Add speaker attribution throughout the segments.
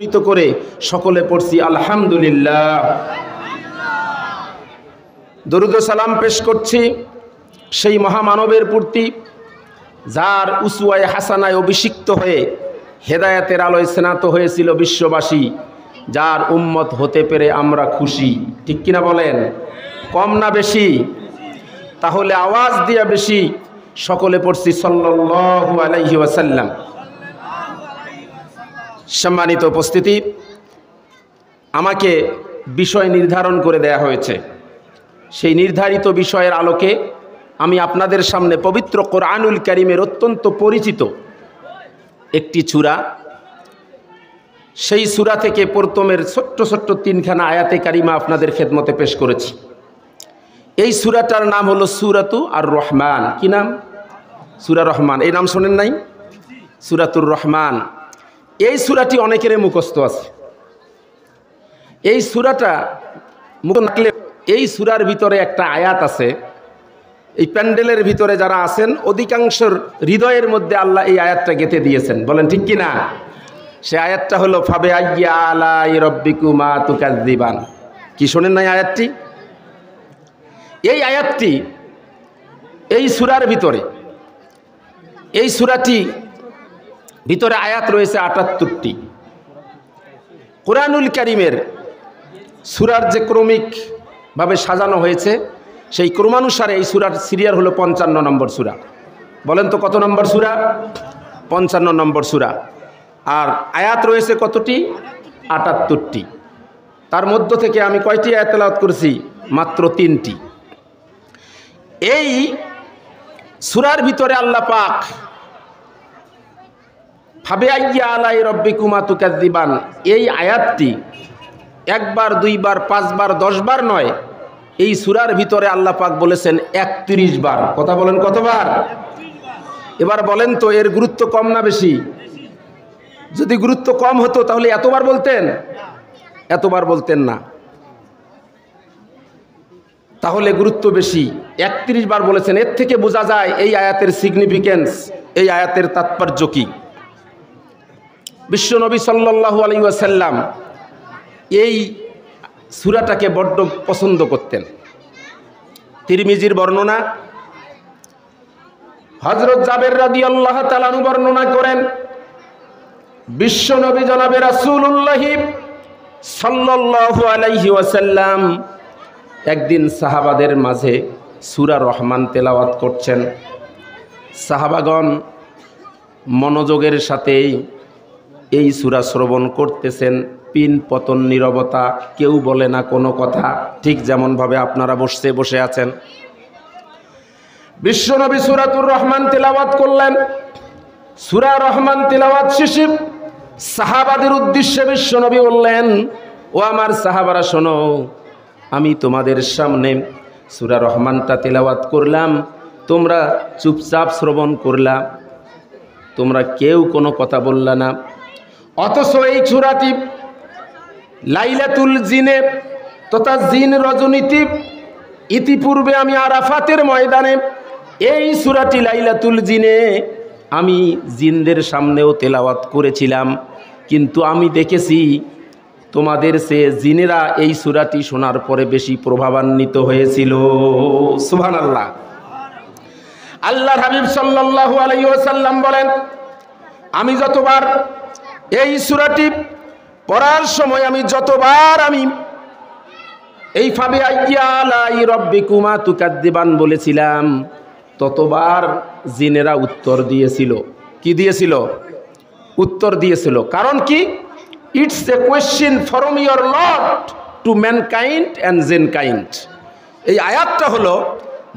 Speaker 1: করে সকলে পড়ছি আলহামদুলিল্লাহ। দরুদ ও সালাম পেশ করছি সেই মহামানবের প্রতি যার উসওয়ায়ে হাসানায় অভিষিক্ত হয়ে হেদায়েতের আলোয় স্নাত হয়েছিল বিশ্ববাসী, যার উম্মত হতে পেরে আমরা খুশি। ঠিক কিনা বলেন? কম না বেশি? তাহলে আওয়াজ দিয়া বেশি সকলে পড়ছি সাল্লাল্লাহু আলাইহি ওয়াসাল্লাম। সম্মানিত উপস্থিতি, আমাকে বিষয় নির্ধারণ করে দেয়া হয়েছে। সেই নির্ধারিত বিষয়ের আলোকে আমি আপনাদের সামনে পবিত্র কোরআনুল কারীমের অত্যন্ত পরিচিত একটি সূরা, সেই সূরা থেকে প্রথমের ছোট্ট ছোট্ট তিনখানা আয়াতে কারিমা আপনাদের খেদমতে পেশ করেছি। এই সূরাটার নাম হলো সূরাতু আর রহমান। কি নাম? সূরা রহমান। এই নাম শোনেন নাই? সূরাতুর রহমান। এই সূরাটি অনেকেরই মুখস্থ আছে। এই সূরাটা মুখ রাখলে এই সূরার ভিতরে একটা আয়াত আছে, এই প্যান্ডেলের ভিতরে যারা আছেন অধিকাংশের হৃদয়ের মধ্যে আল্লাহ এই আয়াতটা গেঁথে দিয়েছেন। বলেন ঠিক কিনা? সে আয়াতটা হলো ফাবে আইয়া আলাই রব্বিকুমা তুকাজ্জিবান। কি শোনেন নাই আয়াতটি? এই আয়াতটি এই সূরার ভিতরে, এই সূরাটি ভিতরে আয়াত রয়েছে ৭৮টি। কোরআনুল কারীমের সূরার যে ক্রমিকভাবে সাজানো হয়েছে সেই ক্রমানুসারে এই সূরার সিরিয়াল হলো ৫৫ নম্বর সূরা। বলেন তো কত নম্বর সূরা? ৫৫ নম্বর সূরা। আর আয়াত রয়েছে কতটি? ৭৮টি। তার মধ্য থেকে আমি কয়টি আয়াত তেলাওয়াত করেছি? মাত্র ৩টি। এই সূরার ভিতরে আল্লাহ পাক ফাবে আইয়া আলাই রব্বিকুমা তুকাজ্জিবান, এই আয়াতটি একবার, দুইবার, ৫ বার, ১০ বার নয়, এই সূরার ভিতরে আল্লাহ পাক বলেছেন ৩১ বার। কথা বলেন কতবার? এবার বলেন তো এর গুরুত্ব কম না বেশি? যদি গুরুত্ব কম হতো তাহলে এতবার বলতেন? এতবার বলতেন না। তাহলে গুরুত্ব বেশি, ৩১ বার বলেছেন। এর থেকে বোঝা যায় এই আয়াতের সিগনিফিকেন্স, এই আয়াতের তাৎপর্য কি। বিশ্বনবী সাল্লাল্লাহু আলাইহি ওয়াসাল্লাম এই সূরাটাকে বড্ড পছন্দ করতেন। তিরমিজির বর্ণনা, হযরত জাবের রাদিয়াল্লাহু তাআলা আনহু বর্ণনা করেন, বিশ্বনবী জনাবে রাসূলুল্লাহ সাল্লাল্লাহু আলাইহি ওয়াসাল্লাম একদিন সাহাবাদের মাঝে সূরা রহমান তেলাওয়াত করছেন। সাহাবাগণ মনোযোগের সাথে এই সূরা শ্রবণ করতেছেন, পিন পতন নীরবতা, কেউ বলে না কোনো কথা, ঠিক যেমনভাবে আপনারা বসে আছেন। বিশ্বনবী সূরাতুর রহমান তেলাওয়াত করলেন। সূরা রহমান তেলাওয়াত শেষে সাহাবাদের উদ্দেশ্যে বিশ্বনবী বললেন, ও আমার সাহাবারা শোনো, আমি তোমাদের সামনে সূরা রহমানটা তেলাওয়াত করলাম, তোমরা চুপচাপ শ্রবণ করলা, তোমরা কেউ কোনো কথা বললা না। অথচ এই সূরাটি লাইলাতুল জিনে তথা জিন রজনীতি, ইতিপূর্বে আমি আরাফাতের ময়দানে এই সূরাটি লাইলাতুল জিনে আমি জিনদের সামনেও তেলাওয়াত করেছিলাম, কিন্তু আমি দেখেছি তোমাদের সে জিনেরা এই সূরাটি শোনার পরে বেশি প্রভাবান্বিত হয়েছিল। সুবহানাল্লাহ। আল্লাহর হাবিব সাল্লাল্লাহু আলাইহি ওয়াসাল্লাম বলেন, আমি যতবার এই সূরাটি পড়ার সময় আমি যতবার এই ফাবে আইয়া আলাই রব্বিকুমা তুকাজ্জিবান বলেছিলাম, ততবার জিনেরা উত্তর দিয়েছিল। কি দিয়েছিল? উত্তর দিয়েছিল। কারণ কি? It's a question from your lord to mankind and jinnkind. এই আয়াতটা হলো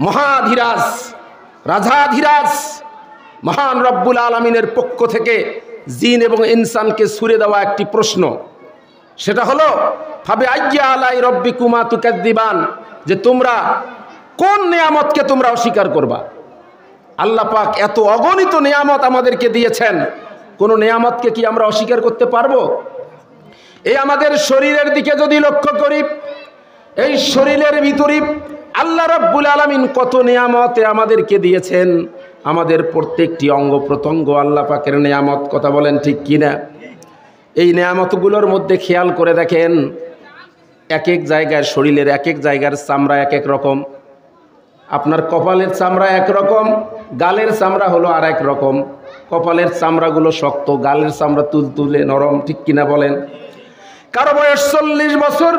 Speaker 1: মহাধীরাজ, রাজাধীরাজ মহান রব্বুল আলামিনের পক্ষ থেকে জিন এবং ইনসানকে ছুড়ে দেওয়া একটি প্রশ্ন। সেটা হলো ফাবে আইয়া আলাই রব্বিকুমা তুকাজ্জিবান, যে তোমরা কোন নিয়ামতকে তোমরা অস্বীকার করবা? আল্লাহ পাক এত অগণিত নিয়ামত আমাদেরকে দিয়েছেন, কোন নিয়ামতকে কি আমরা অস্বীকার করতে পারবো? এই আমাদের শরীরের দিকে যদি লক্ষ্য করি, এই শরীরের ভিতরে আল্লাহ রাব্বুল আলামিন কত নিয়ামতে আমাদেরকে দিয়েছেন। আমাদের প্রত্যেকটি অঙ্গ প্রত্যঙ্গ আল্লাহ পাকের নিয়ামত। কথা বলেন ঠিক কিনা? এই নেয়ামতগুলোর মধ্যে খেয়াল করে দেখেন, এক এক জায়গায় শরীরের এক এক জায়গার চামড়া এক এক রকম। আপনার কপালের চামড়া একরকম, গালের চামড়া হলো আর এক রকম। কপালের চামড়াগুলো শক্ত, গালের চামড়া তুলতুলে নরম, ঠিক কিনা বলেন? কারো বয়স 40 বছর,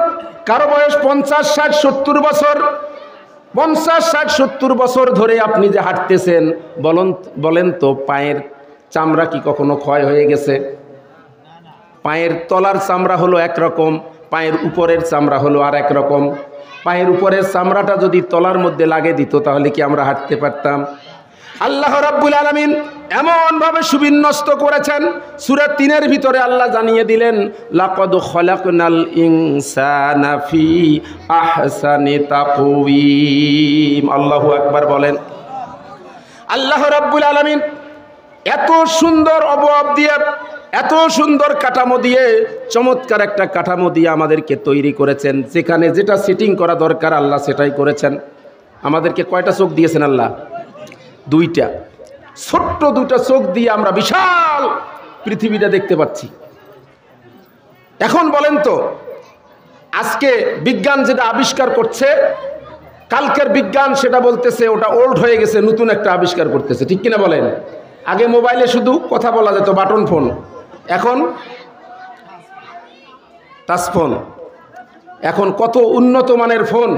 Speaker 1: কারো বয়স 50, 60, 70 বছর। 50, 60, 70 বছর ধরে আপনি যে হাঁটতেছেন, বলেন তো পায়ের চামড়া কি কখনো ক্ষয় হয়ে গেছে? পায়ের তলার চামড়া হলো একরকম, পায়ের উপরের চামড়া হলো আর এক রকম। পায়ের উপরের চামড়াটা যদি তলার মধ্যে লাগে দিত তাহলে কি আমরা হাঁটতে পারতাম? আল্লাহ রাব্বুল আলামিন এমনভাবে সুবিন্যস্ত করেছেন, সূরা 3-এর ভিতরে আল্লাহ জানিয়ে দিলেন, লাকাদ খলাকনাল ইনসানা ফি আহসানি তাকওয়িম। আল্লাহু আকবার বলেন। আল্লাহ রাব্বুল আলামিন এত সুন্দর অবয়ব দিয়ে, এত সুন্দর কাঠামো দিয়ে, চমৎকার একটা কাঠামো দিয়ে আমাদেরকে তৈরি করেছেন। যেখানে যেটা সেটিং করা দরকার আল্লাহ সেটাই করেছেন। আমাদেরকে কয়টা চোখ দিয়েছেন আল্লাহ? 2টা। ছোট্ট 2টা চোখ দিয়ে আমরা বিশাল পৃথিবীটা দেখতে পাচ্ছি। এখন বলেন তো, আজকে বিজ্ঞান যেটা আবিষ্কার করছে, কালকের বিজ্ঞান সেটা বলতেছে ওটা ওল্ড হয়ে গেছে, নতুন একটা আবিষ্কার করতেছে, ঠিক কিনা বলেন? আগে মোবাইলে শুধু কথা বলা যেত, বাটন ফোন, এখন টাচ ফোন। এখন কত উন্নত মানের ফোন,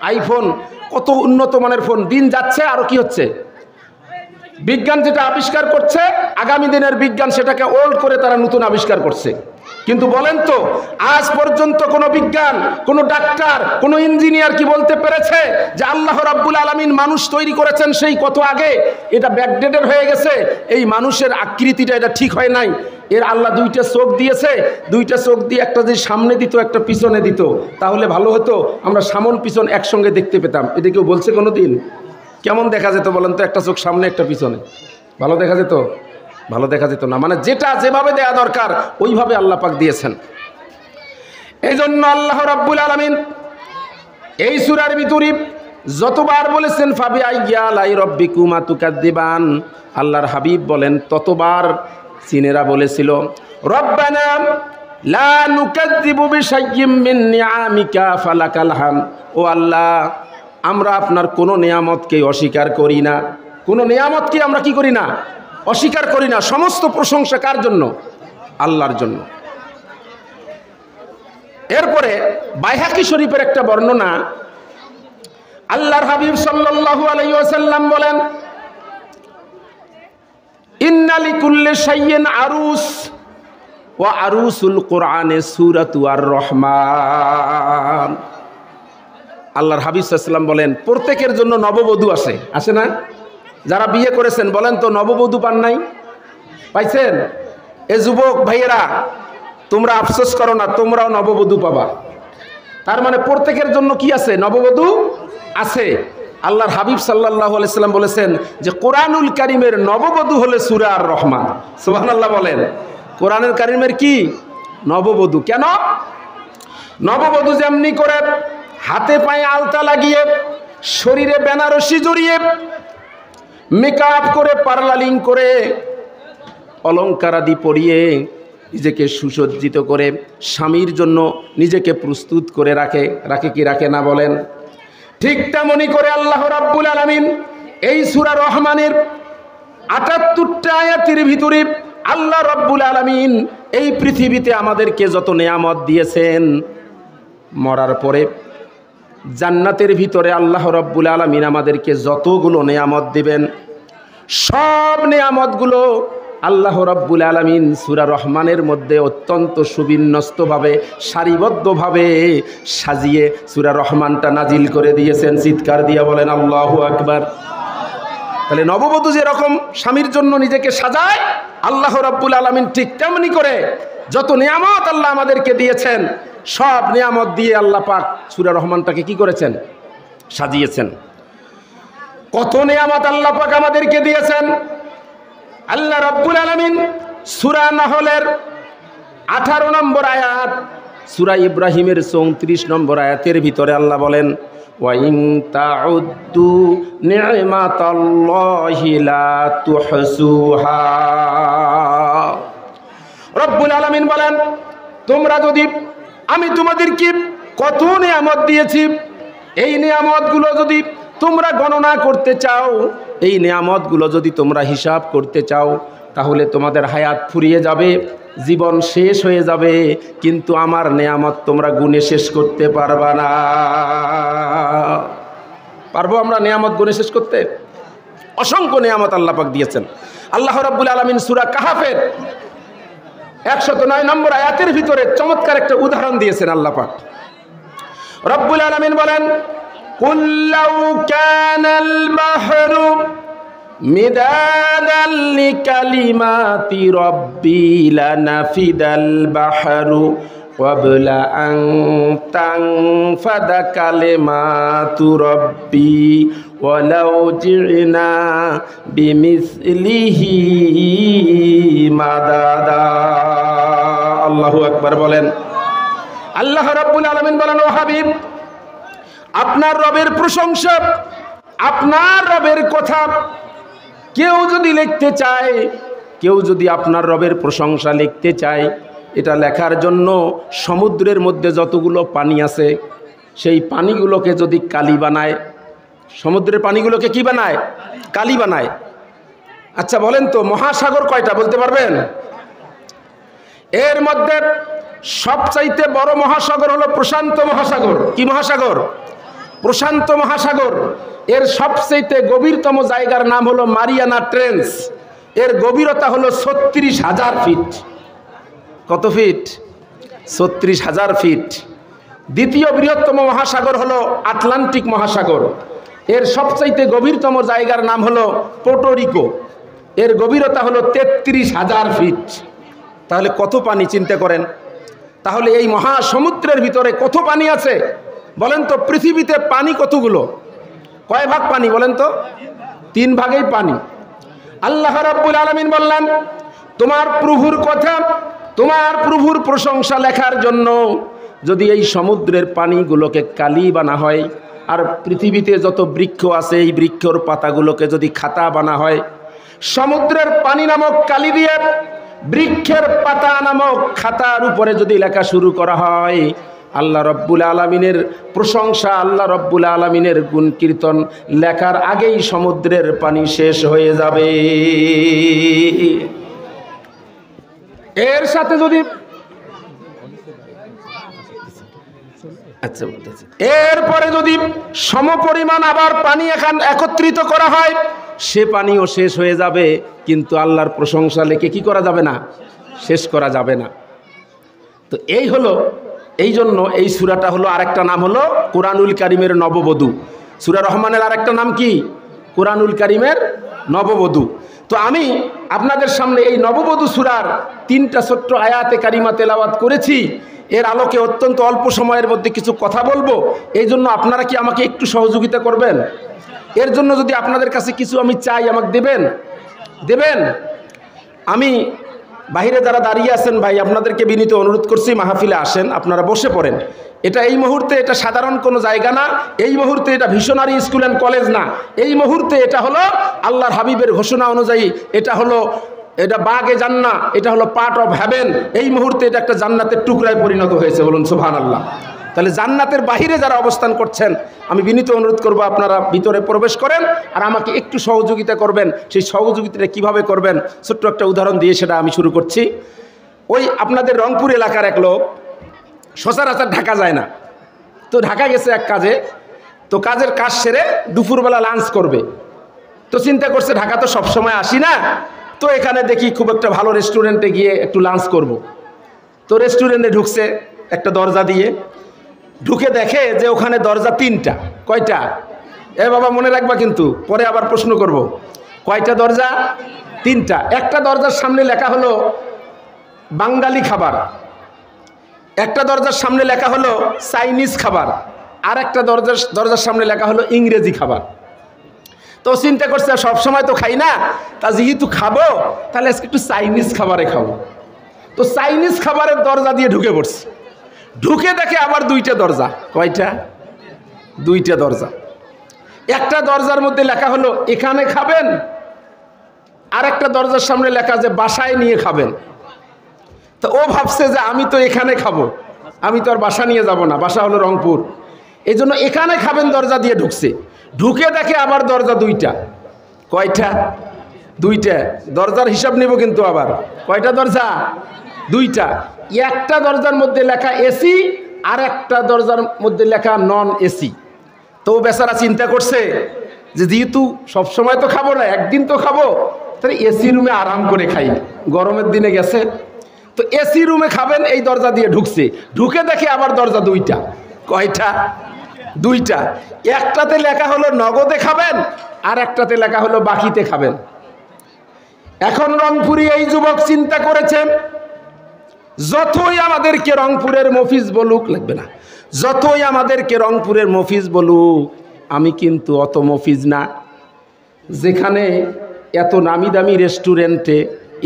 Speaker 1: আইফোন, কত উন্নত মানের ফোন। দিন যাচ্ছে আরো কি হচ্ছে, বিজ্ঞান যেটা আবিষ্কার করছে, আগামী দিনের বিজ্ঞান সেটাকে ওল্ড করে তারা নতুন আবিষ্কার করছে। কিন্তু বলেন তো, আজ পর্যন্ত কোনো বিজ্ঞান, কোনো ডাক্তার, কোনো ইঞ্জিনিয়ার কি বলতে পেরেছে যে আল্লাহ রাব্বুল আলামিন মানুষ তৈরি করেছেন সেই কত আগে, এটা ব্যাকডেটেড হয়ে গেছে, এই মানুষের আকৃতিটা এটা ঠিক হয় নাই, এর আল্লাহ 2টা চোখ দিয়েছে, 2টা চোখ দিয়ে একটা যদি সামনে দিত একটা পিছনে দিত তাহলে ভালো হতো, আমরা সামন পিছন একসঙ্গে দেখতে পেতাম। এটা কেউ বলছে কোনো দিন? কেমন দেখা যেত বলেন তো, একটা চোখ সামনে একটা পিছনে? ভালো দেখা যেত? ভালো দেখা যেত না। মানে যেটা যেভাবে দেয়া দরকার ওইভাবে আল্লাহ পাক দিয়েছেন। এই জন্য আল্লাহ রাব্বুল আলামিন এই সূরার ভিতরে যতবার বলেছেন ফাবি আইয়া লাই রব্বিকুমা তুকাদ্দিবান, আল্লাহর হাবিব বলেন ততবার চীনেরা বলেছিল রব্বানা লা নুকাদ্দিবু বিশাইয়্যিম মিন নিআমিকা ফালাকাল হাম। ও আল্লাহ, আমরা আপনার কোনো নিয়ামতকে অস্বীকার করি না, কোনো নিয়ামতকে আমরা কি করি না, অস্বীকার করি না। সমস্ত প্রশংসা কার জন্য? আল্লাহর জন্য। এরপরে বাইহাকি শরীফের একটা বর্ণনা, আল্লাহর হাবিব সাল্লাল্লাহু আলাইহি ওয়াসাল্লাম বলেন, ইন্না লিকুল্লি শাইইন আরুস ওয়া আরুসুল কোরআনে সূরাতু আর-রহমান। আল্লাহর হাবিব সাল্লাল্লাহু আলাইহি ওয়াসাল্লাম বলেন, প্রত্যেকের জন্য নববধূ আসে, আসে না? যারা বিয়ে করেছেন বলেন তো, নববধূ পান নাই? পাইছেন? এ যুবক ভাইয়েরা, তোমরা আফসোস করো না, তোমরাও নববধূ পাবা। তার মানে প্রত্যেকের জন্য কি আছে? নববধূ আছে। আল্লাহর হাবিব সাল্লাল্লাহু আলাইহি সাল্লাম বলেছেন যে কোরআনুল কারীমের নববধূ হলে সূরা আর-রহমান। সুবহানাল্লাহ বলেন। কোরআনুল কারীমের কি নববধূ? কেন? নববধূ যেমনি করে হাতে পায়ে আলতা লাগিয়ে, শরীরে বেনারসি জড়িয়ে, মেকআপ করে, পার্লারিং করে, অলংকার আদি পরিয়ে নিজেকে সুসজ্জিত করে স্বামীর জন্য নিজেকে প্রস্তুত করে রাখে, রাখে কি রাখে না বলেন? ঠিক তেমনি করে আল্লাহ রাব্বুল আলামিন এই সূরা রহমানের ৭৮টা আয়াতের ভিতরে আল্লাহ রাব্বুল আলামিন এই পৃথিবীতে আমাদেরকে যত নেয়ামত দিয়েছেন, মরার পরে জান্নাতের ভিতরে আল্লাহ রাব্বুল আলামিন আমাদেরকে যতগুলো নেয়ামত দিবেন, সব নেয়ামতগুলো আল্লাহ রাব্বুল আলামিন সূরা রহমানের মধ্যে অত্যন্ত সুবিন্যস্তভাবে, সারিবদ্ধভাবে সাজিয়ে সূরা রহমানটা নাজিল করে দিয়েছেন। চিৎকার দিয়ে বলেন আল্লাহু আকবার। তাহলে নববধূ যেরকম স্বামীর জন্য নিজেকে সাজায়, আল্লাহ রাব্বুল আলামিন ঠিক তেমনি করে যত নিয়ামত আল্লাহ আমাদেরকে দিয়েছেন, সব নিয়ামত দিয়ে আল্লাহ পাক সূরা রহমানটাকে কি করেছেন? সাজিয়েছেন। কত নিয়ামত আল্লাহ পাক আমাদেরকে দিয়েছেন। আল্লাহ রাব্বুল আলামিন সূরা নাহলের 18 নম্বর আয়াত, সূরা ইব্রাহিমের 34 নম্বর আয়াতের ভিতরে আল্লাহ বলেন, ওয়া ইন তাউদ্দু নি'মাতাল্লাহি লা তুহসুহা। রব্বুল আলামিন বলেন, তোমরা যদি, আমি তোমাদেরকে কত নিয়ামত দিয়েছি, এই নিয়ামতগুলো যদি তোমরা গণনা করতে চাও, এই নিয়ামতগুলো যদি তোমরা হিসাব করতে চাও, তাহলে তোমাদের হায়াত ফুরিয়ে যাবে, জীবন শেষ হয়ে যাবে, কিন্তু আমার নিয়ামত তোমরা গুণে শেষ করতে পারবা না। পারবো আমরা নিয়ামত গুণে শেষ করতে? অসংখ্য নিয়ামত আল্লাহ পাক দিয়েছেন। আল্লাহ রাব্বুল আলামিন সূরা কাহাফের 109 নম্বর আয়াতের ভিতরে চমৎকার একটা উদাহরণ দিয়েছেন আল্লাহ পাক। রব্বুল আলামিন বলেন, কুল লাউ কানাল বাহরু মিদাদান লিকালিমাতি রাব্বি লানাফিদাল বাহরু ক্বাবলা আন তানফাদা কালিমাতু রাব্বি ওয়ালাউ জি'না বিমিসলিহি মাদাদা। আল্লাহু আকবার বলেন। আল্লাহ রাব্বুল আলামিন বলেন, ও হাবিব, আপনার রবের প্রশংসা, আপনার রবের কথা কেউ যদি লিখতে চায়, কেউ যদি আপনার রবের প্রশংসা লিখতে চায়, এটা লেখার জন্য সমুদ্রের মধ্যে যতগুলো পানি আছে সেই পানিগুলোকে যদি কালি বানায়, সমুদ্রের পানিগুলোকে কি বানায়? কালি বানায়। আচ্ছা বলেন তো, মহাসাগর কয়টা বলতে পারবেন? এর মধ্যে সবচাইতে বড় মহাসাগর হলো প্রশান্ত মহাসাগর। কি মহাসাগর? প্রশান্ত মহাসাগর। এর সবচাইতে গভীরতম জায়গার নাম হলো মারিয়ানা ট্রেঞ্চ। এর গভীরতা হলো 36,000 ফিট। কত ফিট? 36,000 ফিট। দ্বিতীয় বৃহত্তম মহাসাগর হলো আটলান্টিক মহাসাগর। এর সবচাইতে গভীরতম জায়গার নাম হলো পোর্টোরিকো। এর গভীরতা হলো 33,000 ফিট। তাহলে কত পানি চিন্তা করেন। তাহলে এই মহাসমুদ্রের ভিতরে কত পানি আছে বলেন তো? পৃথিবীতে পানি কতগুলো? কয় ভাগ পানি বলেন তো? 3 ভাগেই পানি। আল্লাহ রাব্বুল আলামিন বললেন, তোমার প্রভুর কথা, তোমার প্রভুর প্রশংসা লেখার জন্য যদি এই সমুদ্রের পানিগুলোকে কালি বানা হয়, আর পৃথিবীতে যত বৃক্ষ আছে এই বৃক্ষর পাতাগুলোকে যদি খাতা বানা হয়, সমুদ্রের পানি নামক কালি দিয়ে বৃক্ষের পাতা নামক খাতার উপরে যদি লেখা শুরু করা হয়, আল্লাহ রব্বুল আলামিনের প্রশংসা, আল্লাহ রব্বুল আলামিনের গুণ কীর্তন লেখার আগেই সমুদ্রের পানি শেষ হয়ে যাবে। এর সাথে যদি এরপরে যদি সমপরিমাণ আবার পানি একত্রিত করা হয়, সে পানিও শেষ হয়ে যাবে, কিন্তু আল্লাহর প্রশংসা লেখে কি করা যাবে না? শেষ করা যাবে না। তো এই হলো, এই জন্য এই সূরাটা হলো, আরেকটা নাম হলো কোরআনুল কারীমের নববধূ। সূরা রহমানের আরেকটা নাম কি? কোরআনুল কারীমের নববধূ। তো আমি আপনাদের সামনে এই নববধূ সূরার 3টা ছোট্ট আয়াতে কারিমা তেলাওয়াত করেছি। এর আলোকে অত্যন্ত অল্প সময়ের মধ্যে কিছু কথা বলবো। এই জন্য আপনারা কি আমাকে একটু সহযোগিতা করবেন? এর জন্য যদি আপনাদের কাছে কিছু আমি চাই, আমাকে দেবেন? দেবেন? আমি বাইরে যারা দাঁড়িয়ে আছেন ভাই, আপনাদেরকে বিনীত অনুরোধ করছি, মাহফিলে আসেন, আপনারা বসে পড়েন। এটা এই মুহূর্তে এটা সাধারণ কোনো জায়গা না, এই মুহূর্তে এটা ভিশনারি স্কুল অ্যান্ড কলেজ না, এই মুহূর্তে এটা হলো আল্লাহর হাবিবের ঘোষণা অনুযায়ী, এটা বাগে জান্না, এটা হলো পার্ট অফ হেভেন। এই মুহূর্তে এটা একটা জান্নাতের টুকরায় পরিণত হয়েছে, বলুন সুবহানাল্লাহ। তাহলে জান্নাতের বাহিরে যারা অবস্থান করছেন, আমি বিনীত অনুরোধ করব আপনারা ভিতরে প্রবেশ করেন আর আমাকে একটু সহযোগিতা করবেন। সেই সহযোগিতাটা কিভাবে করবেন ছোট্ট একটা উদাহরণ দিয়ে সেটা আমি শুরু করছি। ওই আপনাদের রংপুর এলাকার এক লোক, সচরাচর ঢাকা যায় না, তো ঢাকা গেছে এক কাজে, তো কাজের কাজ সেরে দুপুরবেলা লাঞ্চ করবে। তো চিন্তা করছে ঢাকা তো সবসময় আসি না, তো এখানে দেখি খুব একটা ভালো রেস্টুরেন্টে গিয়ে একটু লাঞ্চ করব। তো রেস্টুরেন্টে ঢুকছে একটা দরজা দিয়ে, ঢুকে দেখে যে ওখানে দরজা 3টা। কয়টা? এ বাবা মনে রাখবা কিন্তু, পরে আবার প্রশ্ন করব। কয়টা দরজা? 3টা। একটা দরজার সামনে লেখা হলো বাঙালি খাবার, একটা দরজার সামনে লেখা হলো চাইনিজ খাবার, আর একটা দরজার সামনে লেখা হলো ইংরেজি খাবার। তো চিন্তা করছে সবসময় তো খাই না, তা যেহেতু খাবো তাহলে আজকে একটু চাইনিজ খাবারে খাবো। তো চাইনিজ খাবারের দরজা দিয়ে ঢুকে পড়ছে। ঢুকে দেখে আবার 2টা দরজা। কয়টা? 2টা দরজা। একটা দরজার মধ্যে লেখা হলো এখানে খাবেন, আর একটা দরজার সামনে লেখা যে বাসায় নিয়ে খাবেন। তো ও ভাবছে যে আমি তো এখানে খাবো, আমি তো আর বাসা নিয়ে যাব না, বাসা হলো রংপুর, এই জন্য এখানে খাবেন দরজা দিয়ে ঢুকছে। ঢুকে দেখে আবার দরজা দুইটা। কয়টা? দুইটা। দরজার হিসাব নিব কিন্তু আবার। কয়টা দরজা? দুইটা। একটা দরজার মধ্যে লেখা এসি, আর একটা দরজার মধ্যে লেখা নন এসি। তো বেচারা চিন্তা করছে যে যেহেতু সবসময় তো খাবো না, একদিন তো খাবো, তাহলে এসি রুমে আরাম করে খাই, গরমের দিনে গেছে। তো এসি রুমে খাবেন এই দরজা দিয়ে ঢুকছে। ঢুকে দেখে আবার দরজা দুইটা। কয়টা? দুইটা। একটাতে লেখা হলো নগদে খাবেন, আর একটাতে লেখা হলো বাকিতে খাবেন। এখন রংপুরি এই যুবক চিন্তা করেছেন, যতই আমাদেরকে রংপুরের মফিজ বলুক, লাগবে না, যতই আমাদেরকে রংপুরের মফিজ বলুক, আমি কিন্তু অত মফিজ না যেখানে এত নামি দামি রেস্টুরেন্টে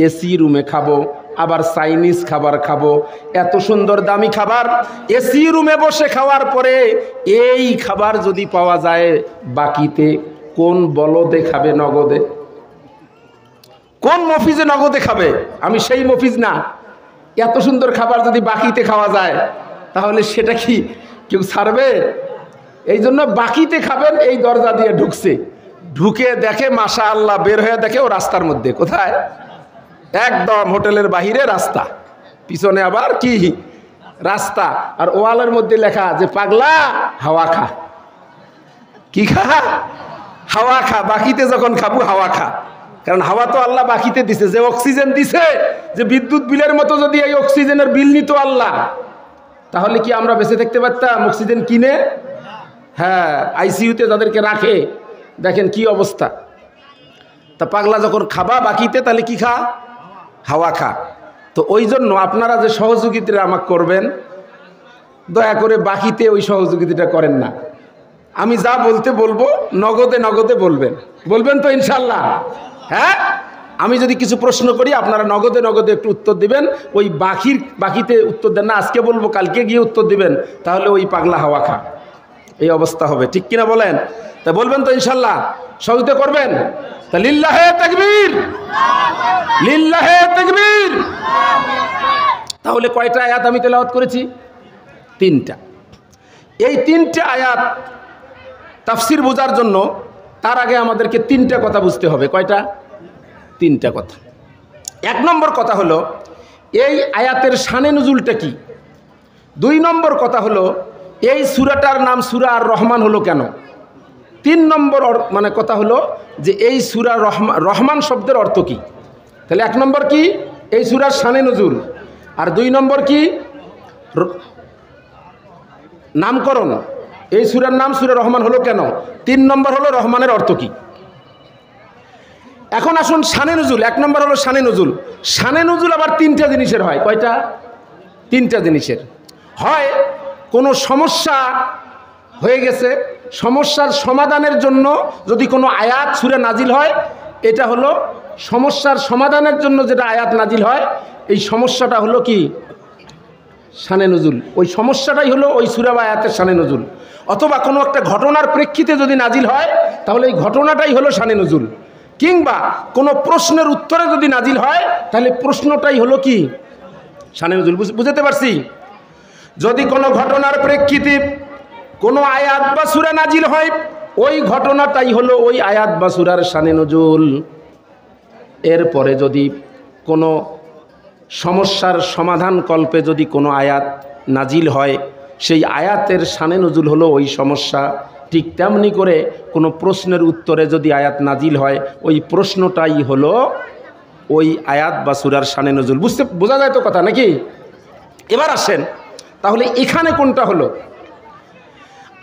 Speaker 1: এসি রুমে খাবো, আবার চাইনিজ খাবার খাবো, এত সুন্দর দামি খাবার এসি রুমে বসে খাওয়ার পরে এই খাবার যদি পাওয়া যায় বাকিতে, কোন বলদে খাবে নগদে? কোন মফিজে নগদে খাবে? আমি সেই মফিজ না। এত সুন্দর খাবার যদি বাকিতে খাওয়া যায় তাহলে সেটা কি কেউ ছাড়বে? এই জন্য বাকিতে খাবেন এই দরজা দিয়ে ঢুকছে। ঢুকে দেখে মাশাআল্লাহ, বের হয়ে দেখে ও রাস্তার মধ্যে। কোথায়? একদম হোটেলের বাহিরে রাস্তা, পিছনে আবার কি রাস্তা, আর ওয়ালের মধ্যে লেখা যে পাগলা হাওয়া খা। কি খা? হাওয়া খা। বাকিতে যখন খাবো হাওয়া খা, কারণ হাওয়া তো আল্লাহ বাকিতে দিছে। যে অক্সিজেন দিছে, যে বিদ্যুৎ বিলের মতো যদি এই অক্সিজেনের বিল নিত আল্লাহ, তাহলে কি আমরা বেঁচে থাকতে পারতাম? অক্সিজেন কিনে, হ্যাঁ, আইসিইউতে যাদেরকে রাখে, দেখেন কি অবস্থা। তা পাগলা যখন খাবা বাকিতে, তাহলে কি খা? হাওয়া খা। তো ওই জন্য আপনারা যে সহযোগিতা আমাকে করবেন, দয়া করে বাকিতে ওই সহযোগিতাটা করেন না। আমি যা বলতে বলবো নগদে নগদে বলবেন। বলবেন তো ইনশাল্লাহ? হ্যাঁ, আমি যদি কিছু প্রশ্ন করি আপনারা নগদে নগদে একটু উত্তর দিবেন। ওই বাকিতে উত্তর দেন না, আজকে বলবো কালকে গিয়ে উত্তর দিবেন, তাহলে ওই পাগলা হাওয়া খা এই অবস্থা হবে। ঠিক কিনা বলেন? তা বলবেন তো ইনশাল্লাহ? সহযোগিতা করবেন? তা লিল্লাহে তাকবীর, লিল্লাহে তাকবীর। তাহলে কয়টা আয়াত আমি তেলাওয়াত করেছি? তিনটা। এই তিনটা আয়াত তাফসির বোঝার জন্য তার আগে আমাদেরকে তিনটা কথা বুঝতে হবে। কয়টা? তিনটা কথা। এক নম্বর কথা হলো এই আয়াতের শানে নুজুলটা কি। দুই নম্বর কথা হলো এই সূরাটার নাম সূরা আর রহমান হলো কেন। তিন নম্বর মানে কথা হলো যে এই সূরা রহমান শব্দের অর্থ কি। তাহলে এক নম্বর কি? এই সূরার শানে নুজুল। আর দুই নম্বর কি? নামকরণ। এই সূরার নাম সূরা রহমান হলো কেন। তিন নম্বর হলো রহমানের অর্থ কি। এখন আসুন শানে নুজুল। এক নম্বর হলো শানে নুজুল। শানে নুজুল আবার তিনটা জিনিসের হয়। কয়টা? তিনটা জিনিসের হয়। কোনো সমস্যা হয়ে গেছে, সমস্যার সমাধানের জন্য যদি কোনো আয়াত সূরা নাজিল হয়, এটা হলো সমস্যার সমাধানের জন্য যেটা আয়াত নাজিল হয়, এই সমস্যাটা হলো কি? শানে নুজুল। ওই সমস্যাটাই হলো ওই সূরা বা আয়াতের শানে নুজুল। অথবা কোনো একটা ঘটনার প্রেক্ষিতে যদি নাজিল হয়, তাহলে এই ঘটনাটাই হলো শানে নুজুল। কিংবা কোনো প্রশ্নের উত্তরে যদি নাজিল হয়, তাহলে প্রশ্নটাই হলো কি? শানে নুজুল। বুঝতে পারছি? যদি কোনো ঘটনার প্রেক্ষিতে কোনো আয়াত বা সূরা নাজিল হয়, ওই ঘটনাটাই হলো ওই আয়াত বা সূরার শানে নুজুল। এরপরে যদি কোনো সমস্যার সমাধান কল্পে যদি কোনো আয়াত নাজিল হয়, সেই আয়াতের শানে নুজুল হলো ওই সমস্যা। ঠিক তেমনি করে কোনো প্রশ্নের উত্তরে যদি আয়াত নাজিল হয়, ওই প্রশ্নটাই হলো ওই আয়াত বা সূরার শানে নুজুল। বোঝা যায় তো কথা নাকি? এবার আসেন, তাহলে এখানে কোনটা হলো?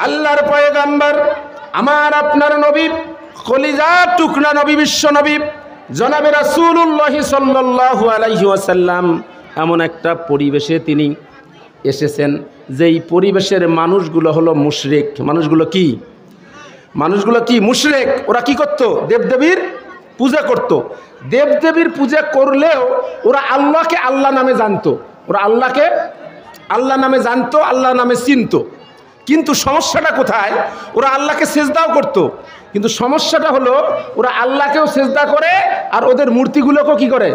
Speaker 1: আল্লাহর পয়গম্বর, আমার আপনার নবী, কলিজার টুকরা নবী, বিশ্ব নবী জনাবে রাসূলুল্লাহ সাল্লাল্লাহু আলাইহি ওয়াসাল্লাম এমন একটা পরিবেশে তিনি এসেছেন যেই পরিবেশের মানুষগুলো হলো মুশরিক। মানুষগুলো কি? মানুষগুলো কি? মুশরিক। ওরা কি করত? দেবদেবীর পূজা করত। দেবদেবীর পূজা করলেও ওরা আল্লাহকে আল্লাহ নামে জানতো। ওরা আল্লাহকে আল্লাহ নামে জানতো, আল্লাহ নামে চিনতো। কিন্তু সমস্যাটা কোথায়? ওরা আল্লাহকে সেজদাও করতো, কিন্তু সমস্যাটা হলো ওরা আল্লাহকেও সেজদা করে আর ওদের মূর্তিগুলোকেও কি করে?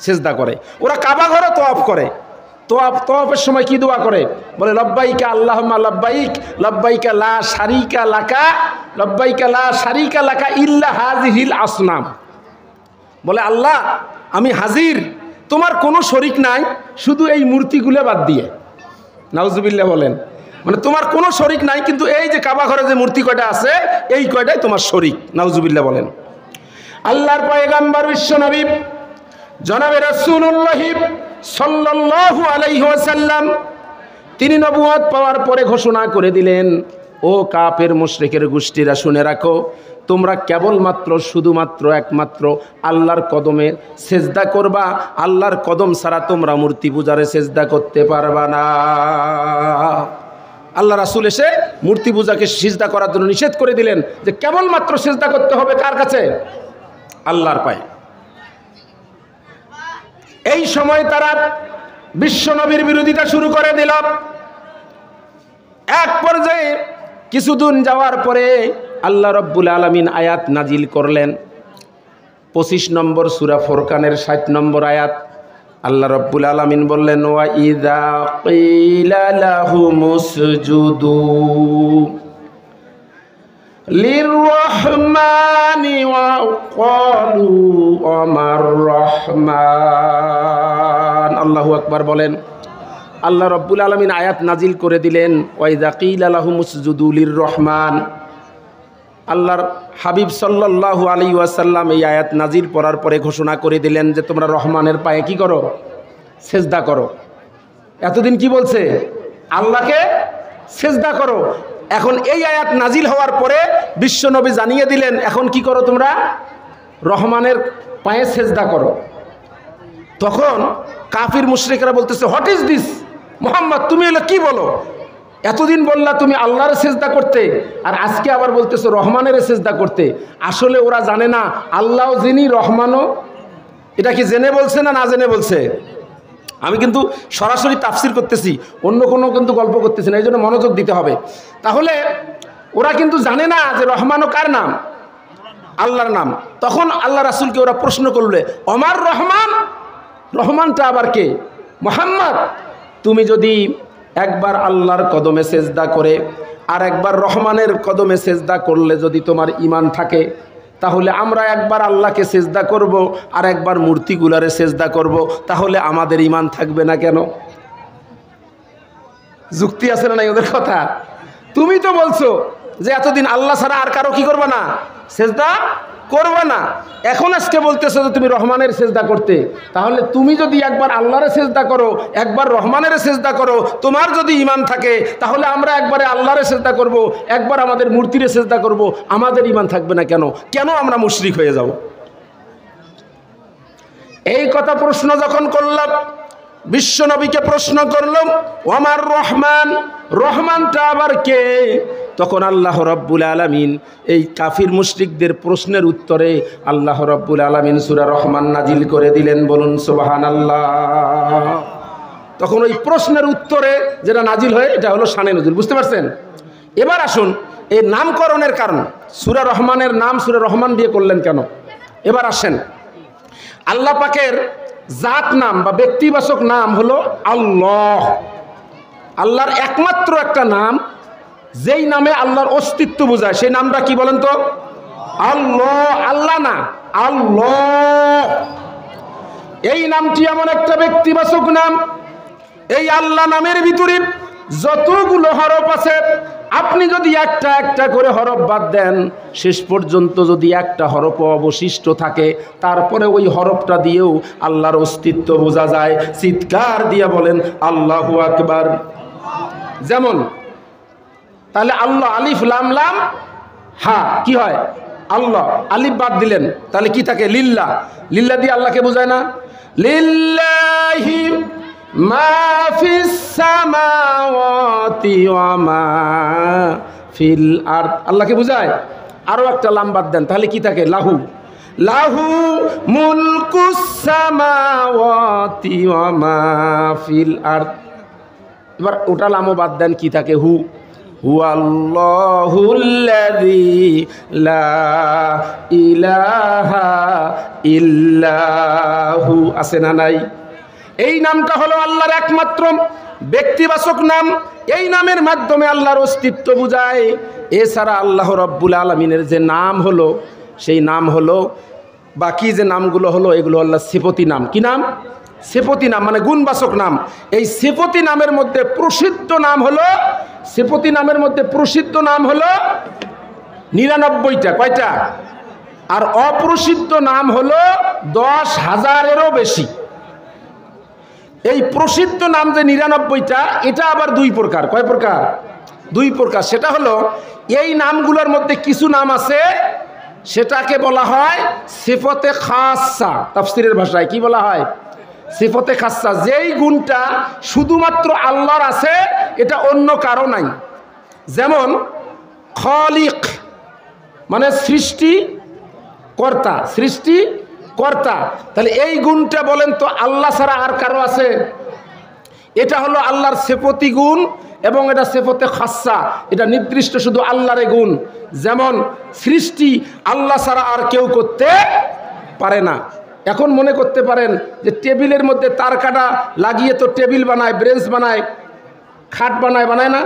Speaker 1: সেজদা করে। ওরা কাবা ঘরে তওয়াফ করে, তওয়াফের সময় কি দোয়া করে? বলে লব্বাইকা আল্লাহুম্মা লব্বাইক, লব্বাইকা লা শারিকা লাকা, লব্বাইকা লা শারিকা লাকা ইল্লা হাযিহিল আসনাম। বলে আল্লাহ আমি হাজির, তোমার কোনো শরিক নাই শুধু এই মূর্তিগুলো বাদ দিয়ে। নাউজুবিল্লাহ বলেন। মানে তোমার কোনো শরিক নাই, কিন্তু এই যে কাবা ঘরে যে মূর্তি কয়টা আছে এই কয়টাই তোমার শরিক। নাউজুবিল্লাহ বলেন। আল্লাহর পয়গম্বর বিশ্বনবী জনাবে রাসূলুল্লাহ সাল্লাল্লাহু আলাইহি ওয়াসাল্লাম তিনি নবুয়ত পাওয়ার পরে ঘোষণা করে দিলেন, ও কাফের মুশরিকের গোষ্ঠীরা শুনে রাখো, তোমরা কেবলমাত্র শুধুমাত্র একমাত্র আল্লাহর কদমে সেজদা করবা, আল্লাহর কদম ছাড়া তোমরা মূর্তি পূজারে সেজদা করতে পারবা না। আল্লাহ রাসূল এসে মূর্তি পূজাকে সিজদা করার জন্য নিষেধ করে দিলেন যে কেবলমাত্র সেজদা করতে হবে কার কাছে? আল্লাহর পায়ে। এই সময় তারা বিশ্বনবীর বিরোধিতা শুরু করে দিল। এক পর্যায়ে কিছুদিন যাওয়ার পরে আল্লাহ রাব্বুল আলামিন আয়াত নাজিল করলেন, 25 নম্বর সূরা ফুরকানের 60 নম্বর আয়াত। আল্লাহ রাব্বুল আলামিন বললেন, ওয়া ইযা কিলা লাহুমুসজুদু লিররহমানি ওয়া ক্বালু আমার রহমান। আল্লাহু আকবার বলেন। আল্লাহ রাব্বুল আলামিন আয়াত নাজিল করে দিলেন, ওয়া ইযা কিলা লাহুমুসজুদু লিররহমান। আল্লাহর হাবিব সাল্লাল্লাহু আলাইহি ওয়াসাল্লাম এই আয়াত নাজিল পড়ার পরে ঘোষণা করে দিলেন যে তোমরা রহমানের পায়ে কি করো? সেজদা করো। এতদিন কি বলছে? আল্লাহকে সেজদা করো। এখন এই আয়াত নাজিল হওয়ার পরে বিশ্বনবী জানিয়ে দিলেন, এখন কি করো তোমরা? রহমানের পায়ে সেজদা করো। তখন কাফির মুশরিকরা বলতেছে, হোয়াট ইজ দিস মুহাম্মদ, তুমি এগুলো কি বলো? এতদিন বললা তুমি আল্লাহর সেজদা করতে, আর আজকে আবার বলতেছো রহমানের সেজদা করতে। আসলে ওরা জানে না আল্লাহ যিনি রহমানও। এটা কি জেনে বলছে না না জেনে বলছে? আমি কিন্তু সরাসরি তাফসির করতেছি, অন্য কোনো কিন্তু গল্প করতেছি না, এই জন্য মনোযোগ দিতে হবে। তাহলে ওরা কিন্তু জানে না যে রহমানও কার নাম? আল্লাহর নাম। তখন আল্লাহ রাসূলকে ওরা প্রশ্ন করলে, আমার রহমান, রহমানটা আবার কে? মুহাম্মদ, তুমি যদি একবার আল্লাহর কদমে সেজদা করে আর একবার রহমানের কদমে সেজদা করলে যদি তোমার ঈমান থাকে, তাহলে আমরা একবার আল্লাহকে সেজদা করব আর একবার মূর্তিগুলারে সেজদা করব, তাহলে আমাদের ঈমান থাকবে না কেন? যুক্তি আছে না নাই ওদের কথা? তুমি তো বলছো যে এতদিন আল্লাহ ছাড়া আর কারো কি করবে না? সেজদা করবে না। এখন আজকে বলতেছো যে তুমি রহমানের সেজদা করতে, তাহলে তুমি যদি একবার আল্লাহরে সেজদা করো একবার রহমানের সেজদা করো, তোমার যদি ঈমান থাকে, তাহলে আমরা একবারে আল্লাহরে সেজদা করব, একবার আমাদের মূর্তিরে সেজদা করব, আমাদের ঈমান থাকবে না কেন? কেন আমরা মুশরিক হয়ে যাব? এই কথা প্রশ্ন যখন করলাম, বিশ্বনবীকে প্রশ্ন করলাম, আমার রহমান, রহমানটা আবার কে? তখন আল্লাহ রাব্বুল আলামিন এই কাফির মুশরিকদের প্রশ্নের উত্তরে আল্লাহ রাব্বুল আলামিন সূরা রহমান নাজিল করে দিলেন। বলুন সুবহানাল্লাহ। তখন ওই প্রশ্নের উত্তরে যেটা নাজিল হয় এটা হলো শানে নজুল। বুঝতে পারছেন? এবার আসুন এই নামকরণের কারণ, সূরা রহমানের নাম সূরা রহমান দিয়ে করলেন কেন? এবার আসেন, আল্লাহ পাকের জাত নাম বা ব্যক্তিবাচক নাম হলো আল্লাহ। আল্লাহর একমাত্র একটা নাম, যেই নামে আল্লাহর অস্তিত্ব বোঝায়, সেই নামটা কি বলেন তো? আল্লাহ। আল্লাহ না, আল্লাহ। এই নামটি এমন একটা ব্যক্তিবাচক নাম, এই আল্লাহ নামের ভিতরে যতগুলো হরফ আছে, আপনি যদি একটা একটা করে হরফ বাদ দেন, শেষ পর্যন্ত যদি একটা হরফ অবশিষ্ট থাকে, তারপরে ওই হরফটা দিয়েও আল্লাহর অস্তিত্ব বোঝা যায়। চিৎকার দিয়ে বলেন আল্লাহু আকবার। যেমন তাহলে আল্লাহ, আলিফ লাম লাম হা, কি হয়? আল্লাহ। আলিফ বাদ দিলেন, তাহলে কি থাকে? লিল্লাহ। লিল্লাহ দিয়ে আল্লাহকে বোঝায় না? লিল্লাহি মা ফিস সামাওয়াতি ওয়া মা ফিল আরদ, আল্লাহকে বোঝায়। আরো একটা লাম বাদ দেন, তাহলে কি থাকে? লাহু। লাহু মুলকুস সামাওয়াতি ওয়া মা ফিল আরদ। এবার ওটা লামও বাদ দেন, কি থাকে? হু। হুয়াল্লাহুল্লাযী লা ইলাহা ইল্লাহু, আছে না নাই? এই নামটা হলো আল্লাহর একমাত্র ব্যক্তিবাচক নাম। এই নামের মাধ্যমে আল্লাহর অস্তিত্ব বোঝায়। এছাড়া আল্লাহ রাব্বুল আলামিনের যে নাম হলো, সেই নাম হলো, বাকি যে নামগুলো হলো, এগুলো আল্লাহর সিফতি নাম। কি নাম? সিফতি নাম, মানে গুণবাচক নাম। এই সিফতি নামের মধ্যে প্রসিদ্ধ নাম হলো, সিফতি নামের মধ্যে প্রসিদ্ধ নাম হলো 99টা। কয়টা? আর অপ্রসিদ্ধ নাম হলো 10,000-এরও বেশি। এই প্রসিদ্ধ নাম যে 99টা, এটা আবার দুই প্রকার। কয় প্রকার? দুই প্রকার। সেটা হলো, এই নামগুলোর মধ্যে কিছু নাম আছে, সেটাকে বলা হয় সিফতে খাসা। তাফসীরের ভাষায় কি বলা হয়? সিফতে খাসা। যেই গুণটা শুধুমাত্র আল্লাহর আছে, এটা অন্য কারো নাই। যেমন খালিক, মানে সৃষ্টি কর্তা, সৃষ্টি কর্তা। তাহলে এই গুণটা বলেন তো আল্লাহ ছাড়া আর কারো আছে? এটা হলো আল্লাহর সিফতি গুণ, এবং এটা সিফতে খাসা, এটা নির্দিষ্ট শুধু আল্লাহর গুণ। যেমন সৃষ্টি আল্লাহ ছাড়া আর কেউ করতে পারে না। এখন মনে করতে পারেন যে টেবিলের মধ্যে তার কাটা লাগিয়ে তো টেবিল বানায়, ব্রেঞ্চ বানায়, খাট বানায়, বানায় না?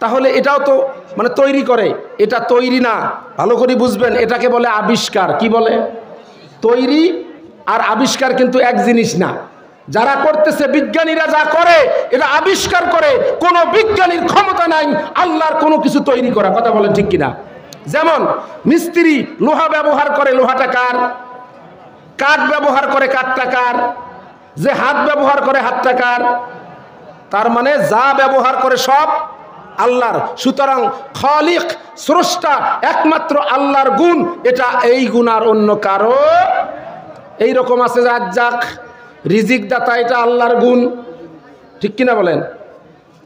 Speaker 1: তাহলে এটাও তো মানে তৈরি করে। এটা তৈরি না, ভালো করে বুঝবেন। এটাকে বলে আবিষ্কার। কি বলে? তৈরি আর আবিষ্কার কিন্তু এক জিনিস না। যারা করতেছে, বিজ্ঞানীরা যা করে, এটা আবিষ্কার করে। কোনো বিজ্ঞানীর ক্ষমতা নাই আল্লাহর কোনো কিছু তৈরি করা। কথা বলেন ঠিক কিনা? যেমন মিস্ত্রি লোহা ব্যবহার করে, লোহাটা কার? কাঠ ব্যবহার করে, কাঠটা কার? যে হাত ব্যবহার করে, হাতটা কার? তার মানে যা ব্যবহার করে সব আল্লাহর। সুতরাং খালিক, স্রষ্টা, একমাত্র আল্লাহর গুণ। এটা এই গুণ আর অন্য কারো। এই রকম আছে রাজ্জাক, রিজিক দাতা, এটা আল্লাহর গুণ। ঠিক কিনা বলেন?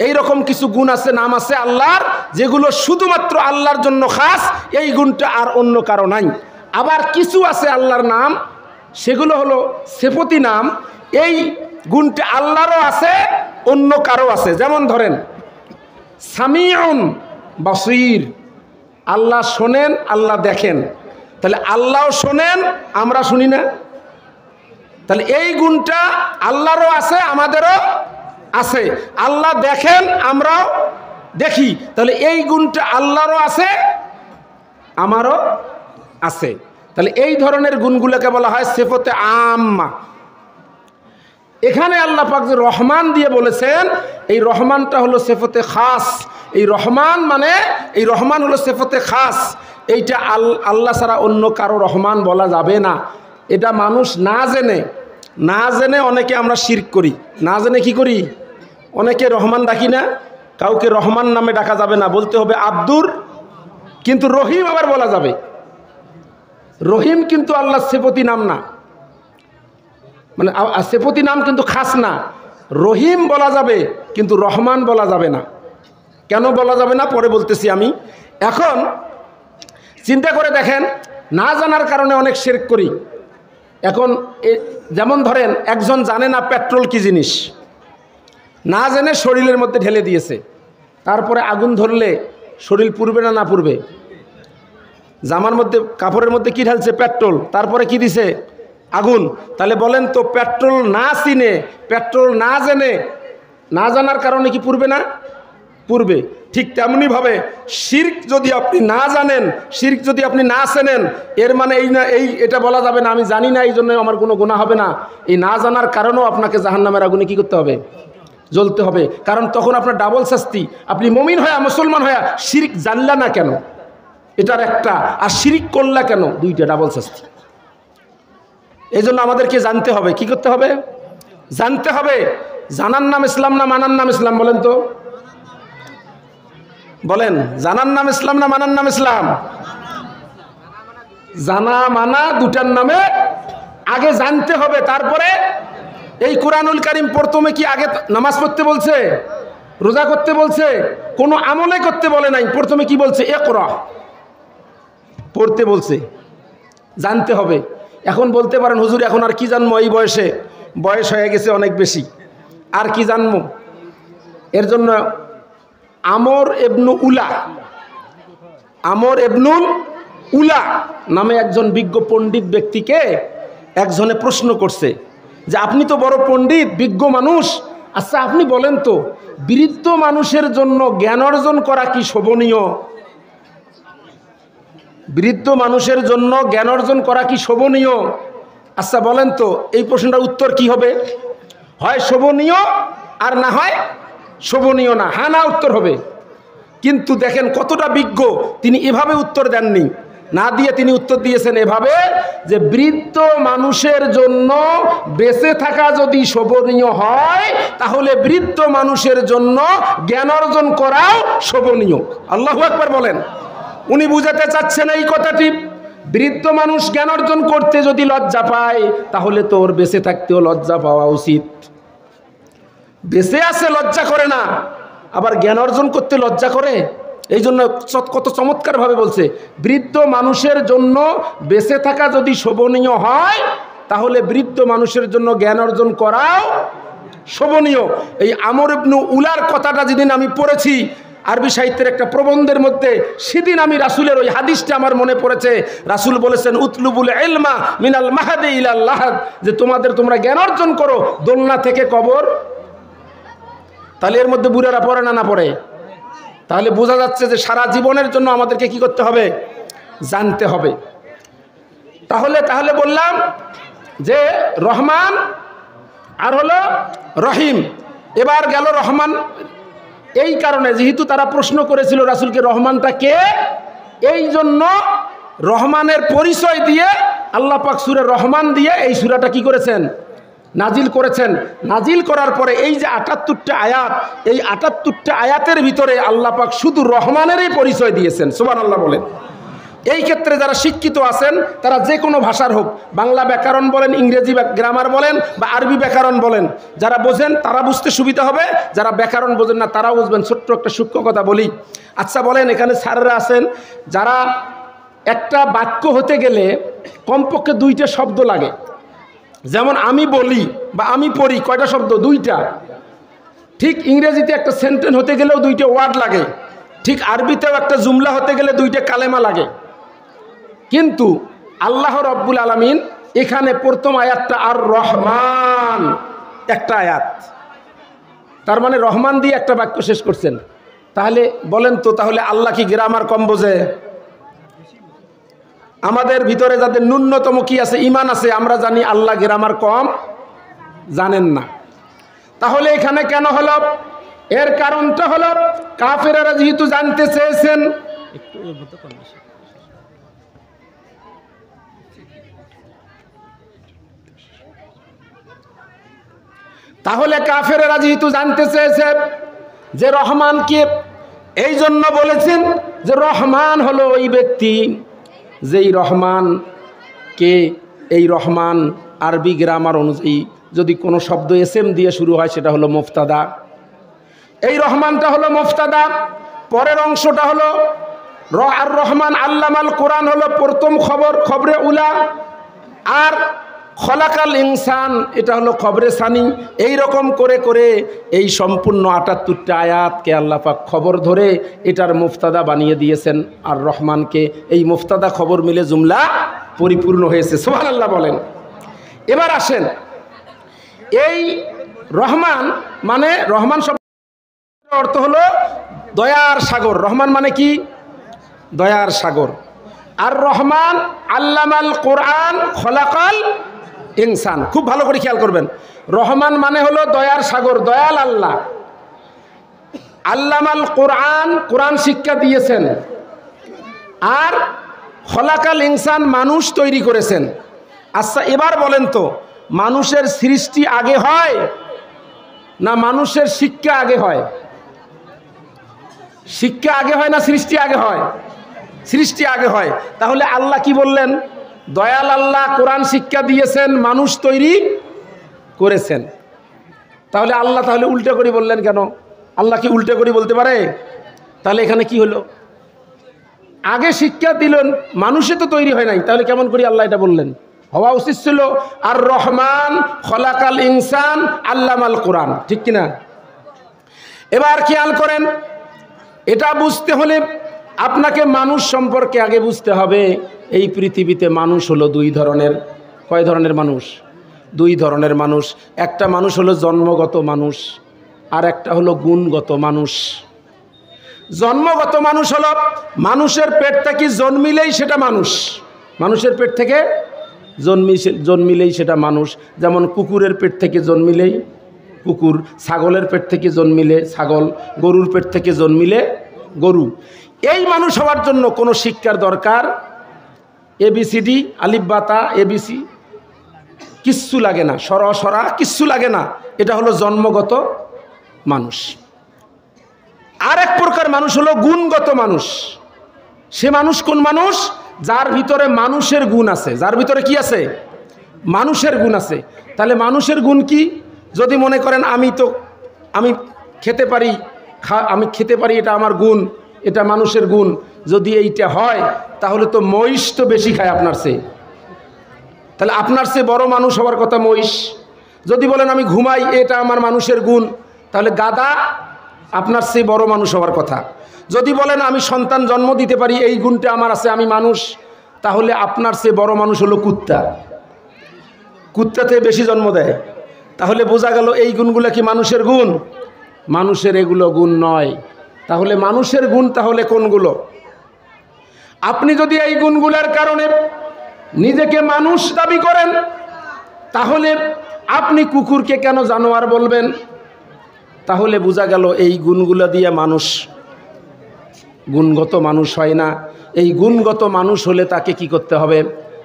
Speaker 1: এই রকম কিছু গুণ আছে, নাম আছে আল্লাহর, যেগুলো শুধুমাত্র আল্লাহর জন্য খাস। এই গুণটা আর অন্য কারো নাই। আবার কিছু আছে আল্লাহর নাম, সেগুলো হলো সিফতি নাম। এই গুণটা আল্লাহরও আছে, অন্য কারো আছে। যেমন ধরেন সামিউন বাসীর, আল্লাহ শোনেন, আল্লাহ দেখেন। তাহলে আল্লাহও শোনেন, আমরা শুনি না? তাহলে এই গুণটা আল্লাহরও আছে, আমাদেরও আছে। আল্লাহ দেখেন, আমরাও দেখি। তাহলে এই গুণটা আল্লাহরও আছে, আমারও আছে। তাহলে এই ধরনের গুণগুলোকে বলা হয় সিফতে আম্মা। এখানে আল্লাহ পাক যে রহমান দিয়ে বলেছেন, এই রহমানটা হলো সিফতে খাস। এই রহমান মানে, এই রহমান হলো সিফতে খাস। এইটা আল্লাহ ছাড়া অন্য কারো রহমান বলা যাবে না। এটা মানুষ না জেনে অনেকে আমরা শিরক করি। না জেনে কি করি? অনেকে রহমান ডাকি না। কাউকে রহমান নামে ডাকা যাবে না, বলতে হবে আব্দুর। কিন্তু রহিম আবার বলা যাবে। রহিম কিন্তু আল্লাহর সিফতি নাম না, মানে সিফতি নাম কিন্তু খাস না। রহিম বলা যাবে, কিন্তু রহমান বলা যাবে না। কেন বলা যাবে না পরে বলতেছি আমি। এখন চিন্তা করে দেখেন, না জানার কারণে অনেক শিরক করি। এখন যেমন ধরেন একজন জানে না পেট্রোল কি জিনিস, না জেনে শরীরের মধ্যে ঢেলে দিয়েছে। তারপরে আগুন ধরলে শরীর পুড়বে না না পুড়বে? জামার মধ্যে, কাপড়ের মধ্যে কি ঢালছে? পেট্রোল। তারপরে কি দিছে? আগুন। তাহলে বলেন তো, পেট্রোল না চিনে, পেট্রোল না জেনে, না জানার কারণে কি পুড়বে না? পুড়বে। ঠিক তেমনিভাবে শিরক যদি আপনি না জানেন, শিরক যদি আপনি না চেনেন, এর মানে এই না, এটা বলা যাবে না আমি জানি না, এই জন্য আমার কোনো গুনাহ হবে না। এই না জানার কারণেও আপনাকে জাহান্নামের আগুনে কি করতে হবে? জ্বলতে হবে। কারণ তখন আপনার ডাবল শাস্তি। আপনি মুমিন হয়ে, মুসলমান হয়ে শিরক জানলা না কেন, এটার একটা, আর শিরক করলা কেন, দুইটা, ডাবল শাস্তি। এই জন্য আমাদেরকে জানতে হবে। কি করতে হবে? জানতে হবে। জানার নাম ইসলাম না মানার নাম ইসলাম? বলেন তো, বলেন। জানার নাম ইসলাম না মানার নাম ইসলাম? জানা মানা দুটার নামে আগে জানতে হবে, তারপরে। এই কুরআনুল কারীম প্রথমে কি আগে নামাজ পড়তে বলছে, রোজা করতে বলছে? কোনো আমলে করতে বলে নাই। প্রথমে কি বলছে? ইকরা, পড়তে বলছে। জানতে হবে। এখন বলতে পারেন হুজুর এখন আর কি জানবো, এই বয়সে, বয়স হয়ে গেছে অনেক বেশি, আর কি জানবো? এর জন্য আমর ইবনুল উলা নামে একজন বিজ্ঞ পণ্ডিত ব্যক্তিকে একজনে প্রশ্ন করছে যে আপনি তো বড় পণ্ডিত, বিজ্ঞ মানুষ, আচ্ছা আপনি বলেন তো বৃদ্ধ মানুষের জন্য জ্ঞান অর্জন করা কি শোভনীয়? বৃদ্ধ মানুষের জন্য জ্ঞান অর্জন করা কি শোভনীয়? আচ্ছা বলেন তো এই প্রশ্নটার উত্তর কি হবে? হয় শোভনীয় আর না হয় শোভনীয় না, হ্যাঁ না উত্তর হবে। কিন্তু দেখেন কতটা বিজ্ঞ, তিনি এভাবে উত্তর দেননি, না দিয়ে তিনি উত্তর দিয়েছেন এভাবে যে বৃদ্ধ মানুষের জন্য বেঁচে থাকা যদি শোভনীয় হয় তাহলে বৃদ্ধ মানুষের জন্য জ্ঞান অর্জন করাও শোভনীয়। আল্লাহু আকবার বলেন। উনি বুঝাতে চাচ্ছেন এই কথাটি, বৃদ্ধ মানুষ জ্ঞান অর্জন করতে যদি লজ্জা পায় তাহলে তো ওর বেঁচে থাকতেও লজ্জা পাওয়া উচিত। বেঁচে আছে লজ্জা করে না, আবার জ্ঞান অর্জন করতে লজ্জা করে। এই জন্য কত চমৎকারভাবে বলছে, বৃদ্ধ মানুষের জন্য বেঁচে থাকা যদি শোভনীয় হয় তাহলে বৃদ্ধ মানুষের জন্য জ্ঞান অর্জন করাও শোভনীয়। এই আমর ইবনু উলার কথাটা যেদিন আমি পড়েছি আরবি সাহিত্যের একটা প্রবন্ধের মধ্যে, সেদিন আমি রাসূলের ওই হাদিসটা আমার মনে পড়েছে। রাসূল বলেছেন উতলুবুল ইলমা মিনাল মাহাদি ইলাল লাহাদ, যে তোমরা জ্ঞান অর্জন করো দোলনা থেকে কবর। তাহলে এর মধ্যে বুড়ারা পড়ে না, না পড়ে? তাহলে বোঝা যাচ্ছে যে সারা জীবনের জন্য আমাদেরকে কি করতে হবে? জানতে হবে। তাহলে বললাম যে রহমান আর হলো রহিম। এবার গেল রহমান, এই কারণে যেহেতু তারা প্রশ্ন করেছিল রাসূলকে রহমানটা কে, এই জন্য রহমানের পরিচয় দিয়ে আল্লাহ পাক সূরা রহমান দিয়ে এই সূরাটা কি করেছেন? নাজিল করেছেন। নাজিল করার পরে এই যে ৭৮টা আয়াত, এই ৭৮টা আয়াতের ভিতরে আল্লাহ পাক শুধু রহমানেরই পরিচয় দিয়েছেন। সুবহানাল্লাহ বলেন। এই ক্ষেত্রে যারা শিক্ষিত আছেন তারা যে কোনো ভাষার হোক, বাংলা ব্যাকরণ বলেন, ইংরেজি গ্রামার বলেন বা আরবি ব্যাকরণ বলেন, যারা বোঝেন তারা বুঝতে সুবিধা হবে, যারা ব্যাকরণ বোঝেন না তারাও বুঝবেন। ছোট্ট একটা সূক্ষ্ম কথা বলি। আচ্ছা বলেন, এখানে স্যাররা আছেন যারা একটা বাক্য হতে গেলে কমপক্ষে 2টা শব্দ লাগে। যেমন আমি বলি বা আমি পড়ি, কয়টা শব্দ? 2টা। ঠিক ইংরেজিতে একটা সেন্টেন্স হতে গেলেও 2টা ওয়ার্ড লাগে, ঠিক আরবিতেও একটা জুমলা হতে গেলে 2টা কালেমা লাগে। কিন্তু আল্লাহ রব্বুল আলামিন এখানে প্রথম আয়াতটা আর রহমান, একটা আয়াত, তার মানে রহমান দিয়ে একটা বাক্য শেষ করছেন। তাহলে বলেন তো, তাহলে আল্লাহ কি গ্রামার কম বোঝে? আমাদের ভিতরে যাদের ন্যূনতম কি আছে? ঈমান আছে। আমরা জানি আল্লাহ গ্রামার কম জানেন না। তাহলে এখানে কেন হলো? এর কারণটা হলো কাফেররা যেহেতু জানতে চেয়েছেন, তাহলে কাফেররা যেহেতু জানতে চেয়েছে যে রহমান কে, এই জন্য বলেছেন যে রহমান হলো ওই ব্যক্তি যেই রহমান কে। এই রহমান আরবি গ্রামার অনুযায়ী যদি কোনো শব্দ এসএম দিয়ে শুরু হয় সেটা হলো মুফতাদা। এই রহমানটা হলো মুফতাদা। পরের অংশটা হলো আর রহমান আল্লামাল কোরআন হলো প্রথম খবর, খবরে উলা। আর খলাকাল ইনসান এটা হলো খবরে সানি। এই রকম করে করে এই সম্পূর্ণ ৭৮টা আয়াতকে আল্লাহ পাক খবর ধরে এটার মুফতাদা বানিয়ে দিয়েছেন আর রহমানকে। এই মুফতাদা খবর মিলে জুমলা পরিপূর্ণ হয়েছে। সুবহানাল্লাহ বলেন। এবার আসেন, এই রহমান মানে রহমান শব্দের অর্থ হলো দয়ার সাগর। রহমান মানে কি? দয়ার সাগর। আর রহমান আল্লামাল কোরআন খলাকাল ইনসান। খুব ভালো করে খেয়াল করবেন, রহমান মানে হলো দয়ার সাগর, দয়াল আল্লাহ। আল্লামাল কোরআন, কোরআন শিক্ষা দিয়েছেন। আর খলাকাল ইনসান, মানুষ তৈরি করেছেন। আচ্ছা এবার বলেন তো, মানুষের সৃষ্টি আগে হয় না মানুষের শিক্ষা আগে হয়? শিক্ষা আগে হয় না সৃষ্টি আগে হয়? সৃষ্টি আগে হয়। তাহলে আল্লাহ কি বললেন? দয়াল আল্লাহ কোরআন শিক্ষা দিয়েছেন, মানুষ তৈরি করেছেন। তাহলে আল্লাহ তাহলে উল্টো করে বললেন কেন? আল্লাহ কি উল্টো করে বলতে পারে? তাহলে এখানে কি হলো? আগে শিক্ষা দিলেন, মানুষে তো তৈরি হয় নাই, তাহলে কেমন করে আল্লাহ এটা বললেন? হওয়া উচিত ছিল আর রহমান খলাকাল ইনসান আল্লামাল কোরআন, ঠিক কিনা? এবার খেয়াল করেন, এটা বুঝতে হলে আপনাকে মানুষ সম্পর্কে আগে বুঝতে হবে। এই পৃথিবীতে মানুষ হলো দুই ধরনের। কয় ধরনের মানুষ? দুই ধরনের মানুষ। একটা মানুষ হলো জন্মগত মানুষ, আর একটা হলো গুণগত মানুষ। জন্মগত মানুষ হলো মানুষের পেট থেকে জন্মিলেই সেটা মানুষ। মানুষের পেট থেকে জন্মিলেই সেটা মানুষ। যেমন কুকুরের পেট থেকে জন্মিলেই কুকুর, ছাগলের পেট থেকে জন্মিলে ছাগল, গরুর পেট থেকে জন্মিলে গরু। এই মানুষ হওয়ার জন্য কোনো শিক্ষার দরকার ABCD আলিফ বা তা ABC কিচ্ছু লাগে না, সরা কিচ্ছু লাগে না। এটা হলো জন্মগত মানুষ। আর এক প্রকার মানুষ হলো গুণগত মানুষ। সে মানুষ কোন মানুষ? যার ভিতরে মানুষের গুণ আছে। যার ভিতরে কি আছে? মানুষের গুণ আছে। তাহলে মানুষের গুণ কি? যদি মনে করেন আমি খেতে পারি, এটা আমার গুণ, এটা মানুষের গুণ, যদি এইটা হয় তাহলে তো মহিষ তো বেশি খায় আপনার চেয়ে। তাহলে আপনার চেয়ে বড় মানুষ হওয়ার কথা মহিষ। যদি বলেন আমি ঘুমাই, এটা আমার মানুষের গুণ, তাহলে গাধা আপনার চেয়ে বড় মানুষ হওয়ার কথা। যদি বলেন আমি সন্তান জন্ম দিতে পারি, এই গুণটা আমার আছে, আমি মানুষ, তাহলে আপনার চেয়ে বড় মানুষ হলো কুত্তা। কুত্তাতে বেশি জন্ম দেয়। তাহলে বোঝা গেল এই গুণগুলো কি মানুষের গুণ? মানুষের এগুলো গুণ নয়। তাহলে মানুষের গুণ তাহলে কোনগুলো? আপনি যদি এই গুণগুলোর কারণে নিজেকে মানুষ দাবি করেন, তাহলে আপনি কুকুরকে কেন জানোয়ার বলবেন? তাহলে বোঝা গেল এই গুণগুলো দিয়ে মানুষ গুণগত মানুষ হয় না। এই গুণগত মানুষ হলে তাকে কি করতে হবে?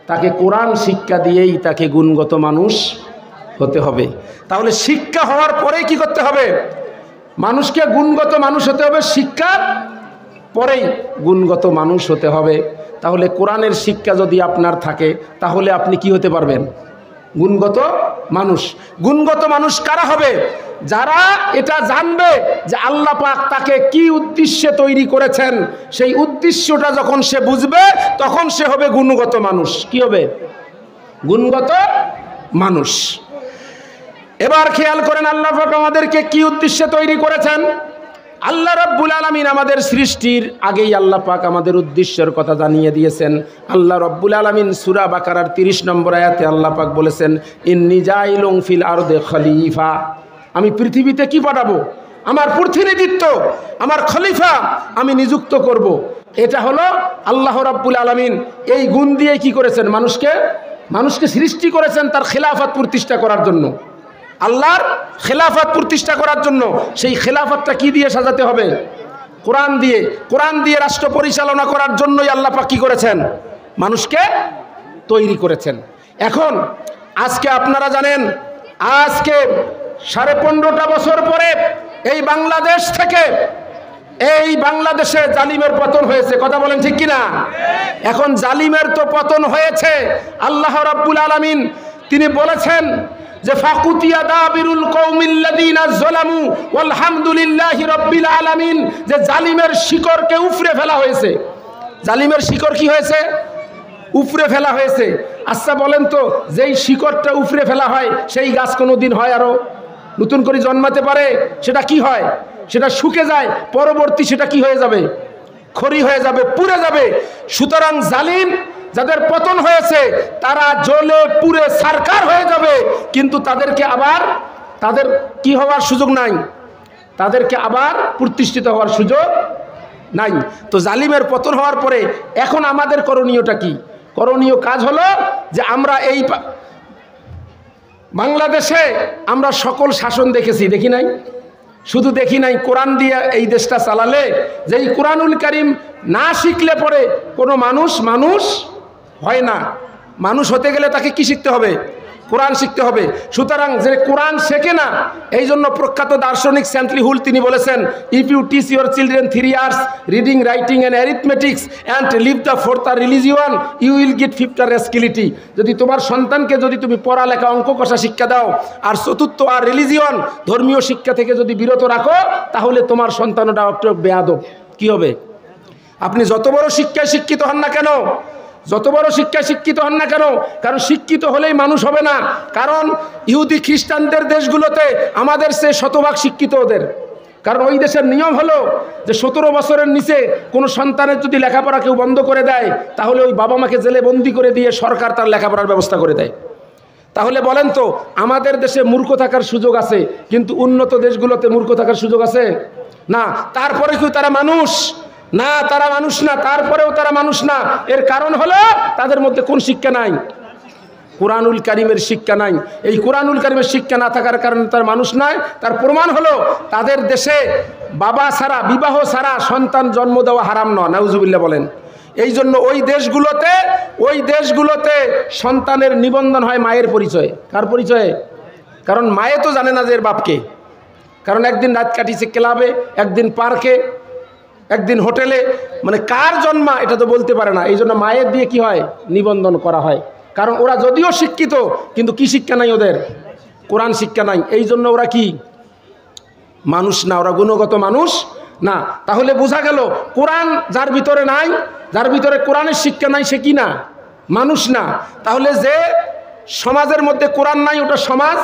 Speaker 1: তাকে কোরআন শিক্ষা দিয়েই তাকে গুণগত মানুষ হতে হবে। তাহলে শিক্ষা হওয়ার পরেই কি করতে হবে? মানুষকে গুণগত মানুষ হতে হবে, শিক্ষার পরেই গুণগত মানুষ হতে হবে। তাহলে কোরআনের শিক্ষা যদি আপনার থাকে, তাহলে আপনি কি হতে পারবেন? গুণগত মানুষ। গুণগত মানুষ কারা হবে? যারা এটা জানবে যে আল্লাহ পাক তাকে কি উদ্দেশ্যে তৈরি করেছেন, সেই উদ্দেশ্যটা যখন সে বুঝবে, তখন সে হবে গুণগত মানুষ। কি হবে? গুণগত মানুষ। এবার খেয়াল করেন আল্লাহ পাক আমাদেরকে কি উদ্দেশ্যে তৈরি করেছেন। আল্লাহ রাব্বুল আলামিন আমাদের সৃষ্টির আগেই আল্লাহ পাক আমাদের উদ্দেশ্যের কথা জানিয়ে দিয়েছেন। আল্লাহ রাব্বুল আলামিন সূরা বাকারার 30 নম্বর আয়াতে আল্লাহ পাক বলেছেন, ইন্নী জাইলুন ফিল আরদি খলিফা। আমি পৃথিবীতে কি পাঠাবো? আমার প্রতিনিধিত্ব, আমার খলিফা আমি নিযুক্ত করব। এটা হলো আল্লাহ রাব্বুল আলামিন এই গুণ দিয়ে কি করেছেন? মানুষকে সৃষ্টি করেছেন তার খেলাফত প্রতিষ্ঠা করার জন্য, আল্লাহর খেলাফত প্রতিষ্ঠা করার জন্য। সেই খেলাফতটা কি দিয়ে সাজাতে হবে? কোরআন দিয়ে। কোরআন দিয়ে রাষ্ট্র পরিচালনা করার জন্যই আল্লাহ পাক কি করেছেন? মানুষকে তৈরি করেছেন। এখন আজকে আপনারা জানেন, আজকে 15.5 বছর পরে এই বাংলাদেশ থেকে, এই বাংলাদেশে জালিমের পতন হয়েছে। কথা বলেন ঠিক কিনা? এখন জালিমের তো পতন হয়েছে। আল্লাহ রাব্বুল আলামিন তিনি বলেছেন যে ফাকুতিয়া দাবিরুল কওমিল্লাযিনা যালামু ওয়ালহামদুলিল্লাহি রাব্বিল আলামিন, যে জালিমের শিকড়কে উফরে ফেলা হয়েছে। জালিমের শিকড় কি হয়েছে? উফরে ফেলা হয়েছে। আচ্ছা বলেন তো, যেই শিকড়টা উফরে ফেলা হয় সেই গাছ কোনোদিন হয় আরো নতুন করে জন্মাতে পারে? সেটা কি হয়? সেটা শুকে যায়, পরবর্তী সেটা কি হয়ে যাবে? খড়ি হয়ে যাবে, পুড়ে যাবে। সুতরাং জালিম যাদের পতন হয়েছে তারা জ্বলে পুড়ে ছারখার হয়ে যাবে, কিন্তু তাদেরকে আবার তাদের কি হওয়ার সুযোগ নাই, তাদেরকে আবার প্রতিষ্ঠিত হওয়ার সুযোগ নাই। তো জালিমের পতন হওয়ার পরে এখন আমাদের করণীয়টা কি? করণীয় কাজ হলো যে আমরা এই বাংলাদেশে আমরা সকল শাসন দেখেছি, দেখি নাই? শুধু দেখি নাই, কোরআন দিয়ে এই দেশটা চালালে, যেই কোরআনুল কারীম না শিখলে পরে কোনো মানুষ হয় না। মানুষ হতে গেলে তাকে কি শিখতে হবে? কোরআন শিখতে হবে। সুতরাং যে কোরআন শেখে না, এই জন্য প্রখ্যাত দার্শনিক স্যান্টলি হুল তিনি বলেছেন, if you teach your children 3 years reading, writing and arithmetic and leave the 4th religion, you will get 5th rascality. যদি তোমার সন্তানকে যদি তুমি পড়ালেখা, অঙ্ক কষা শিক্ষা দাও, আর 4th আর রিলিজিয়ন ধর্মীয় শিক্ষা থেকে যদি বিরত রাখো, তাহলে তোমার সন্তানটা একটু বেয়াদব। কি হবে? আপনি যত বড় শিক্ষায় শিক্ষিত হন না কেন, কারণ শিক্ষিত হলেই মানুষ হবে না। কারণ ইহুদি খ্রিস্টানদের দেশগুলোতে আমাদের সে শতভাগ শিক্ষিত ওদের, কারণ ওই দেশের নিয়ম হলো যে 17 বছরের নিচে কোনো সন্তানের যদি লেখাপড়া কেউ বন্ধ করে দেয় তাহলে ওই বাবা মাকে জেলে বন্দি করে দিয়ে সরকার তার লেখাপড়ার ব্যবস্থা করে দেয়। তাহলে বলেন তো, আমাদের দেশে মূর্খ থাকার সুযোগ আছে, কিন্তু উন্নত দেশগুলোতে মূর্খ থাকার সুযোগ আছে না? তারপরে কি তারা মানুষ না? তারা মানুষ না, তারপরেও তারা মানুষ না। এর কারণ হলো তাদের মধ্যে কোন শিক্ষা নাই? কুরআনুল কারীমের শিক্ষা নাই। এই কুরআনুল কারীমের শিক্ষা না থাকার কারণে তার মানুষ নয়। তার প্রমাণ হলো তাদের দেশে বাবা ছাড়া, বিবাহ ছাড়া সন্তান জন্ম দেওয়া হারাম নয়। নাউজুবিল্লাহ বলেন। এই জন্য ওই দেশগুলোতে সন্তানের নিবন্ধন হয় মায়ের পরিচয়ে। কার পরিচয়ে? কারণ মায়ে তো জানে না যে এর বাপকে। কারণ একদিন রাত কাটিয়েছে ক্লাবে, একদিন পার্কে, একদিন হোটেলে, মানে কার জন্মা এটা তো বলতে পারে না। এই জন্য মায়ের দিয়ে কি হয়? নিবন্ধন করা হয়। কারণ ওরা যদিও শিক্ষিত, কিন্তু কি শিক্ষা নাই ওদের? কোরআন শিক্ষা নাই। এই জন্য ওরা কি মানুষ না, ওরা গুণগত মানুষ না। তাহলে বোঝা গেল কোরআন যার ভিতরে নাই, যার ভিতরে কোরআনের শিক্ষা নাই, সে কি না? মানুষ না। তাহলে যে সমাজের মধ্যে কোরআন নাই ওটা সমাজ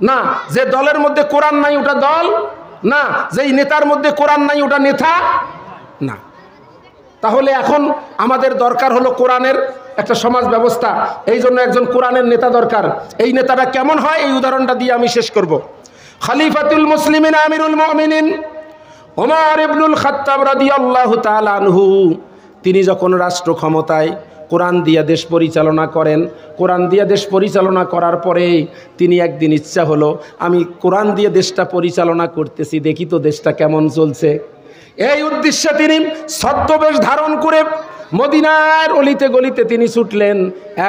Speaker 1: না, যে দলের মধ্যে কোরআন নাই ওটা দল না, যেই নেতার মধ্যে কোরআন নাই ওটা নেতা না। তাহলে এখন আমাদের দরকার হলো কোরআনের একটা সমাজ ব্যবস্থা। এই জন্য একজন কোরআনের নেতা দরকার। এই নেতাটা কেমন হয় এই উদাহরণটা দিয়ে আমি শেষ করব। খলিফাতুল মুসলিমিন আমিরুল মুমিনিন ওমর ইবনুল খাত্তাব রাদিয়াল্লাহু তাআলা আনহু, তিনি যখন রাষ্ট্র ক্ষমতায় কোরআন দিয়ে দেশ পরিচালনা করেন, কোরআন দিয়ে দেশ পরিচালনা করার পরে তিনি একদিন ইচ্ছা হলো আমি কোরআন দিয়ে দেশটা পরিচালনা করতেছি, দেখি তো দেশটা কেমন চলছে। এই উদ্দেশ্যে তিনি ছদ্মবেশ ধারণ করে মদিনার অলিতে গলিতে তিনি ছুটলেন।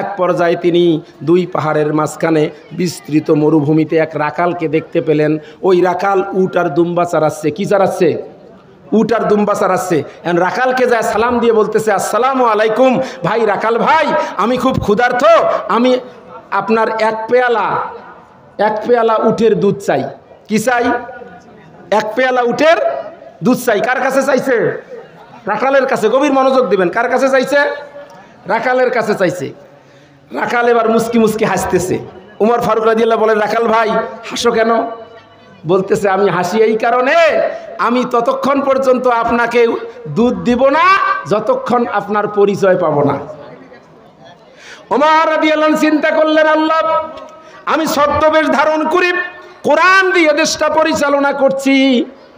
Speaker 1: এক পর্যায়ে তিনি দুই পাহাড়ের মাঝখানে বিস্তৃত মরুভূমিতে এক রাখালকে দেখতে পেলেন। ওই রাখাল উট আর দুম্বা চারাচ্ছে। কি চারাচ্ছে? উট আর দুম্বা চারাচ্ছে। রাখালকে যায় সালাম দিয়ে বলতেছে, আসসালামু আলাইকুম ভাই রাখাল ভাই, আমি খুব ক্ষুধার্ত, আমি আপনার এক পেয়ালা উটের দুধ চাই। কি চাই? এক পেয়ালা উটের দুধ চাই। কার কাছে চাইছে? রাখালের কাছে। গভীর মনোযোগ দিবেন। কার কাছে চাইছে? রাখালের কাছে চাইছে। রাখাল এবার মুস্কি মুস্কি হাসতেছে। উমর ফারুক রাদিয়াল্লাহু বলেন, রাখাল ভাই হাসো কেন? বলতেছে, আমি হাসি এই কারণে, আমি ততক্ষণ পর্যন্ত আপনাকে দুধ দিব না যতক্ষণ আপনার পরিচয় পাবো না। উমর রাদিয়াল্লাহু চিন্তা করলেন, আল্লাহ, আমি ছদ্মবেশ ধারণ করি কোরআন দিয়ে দেশটা পরিচালনা করছি,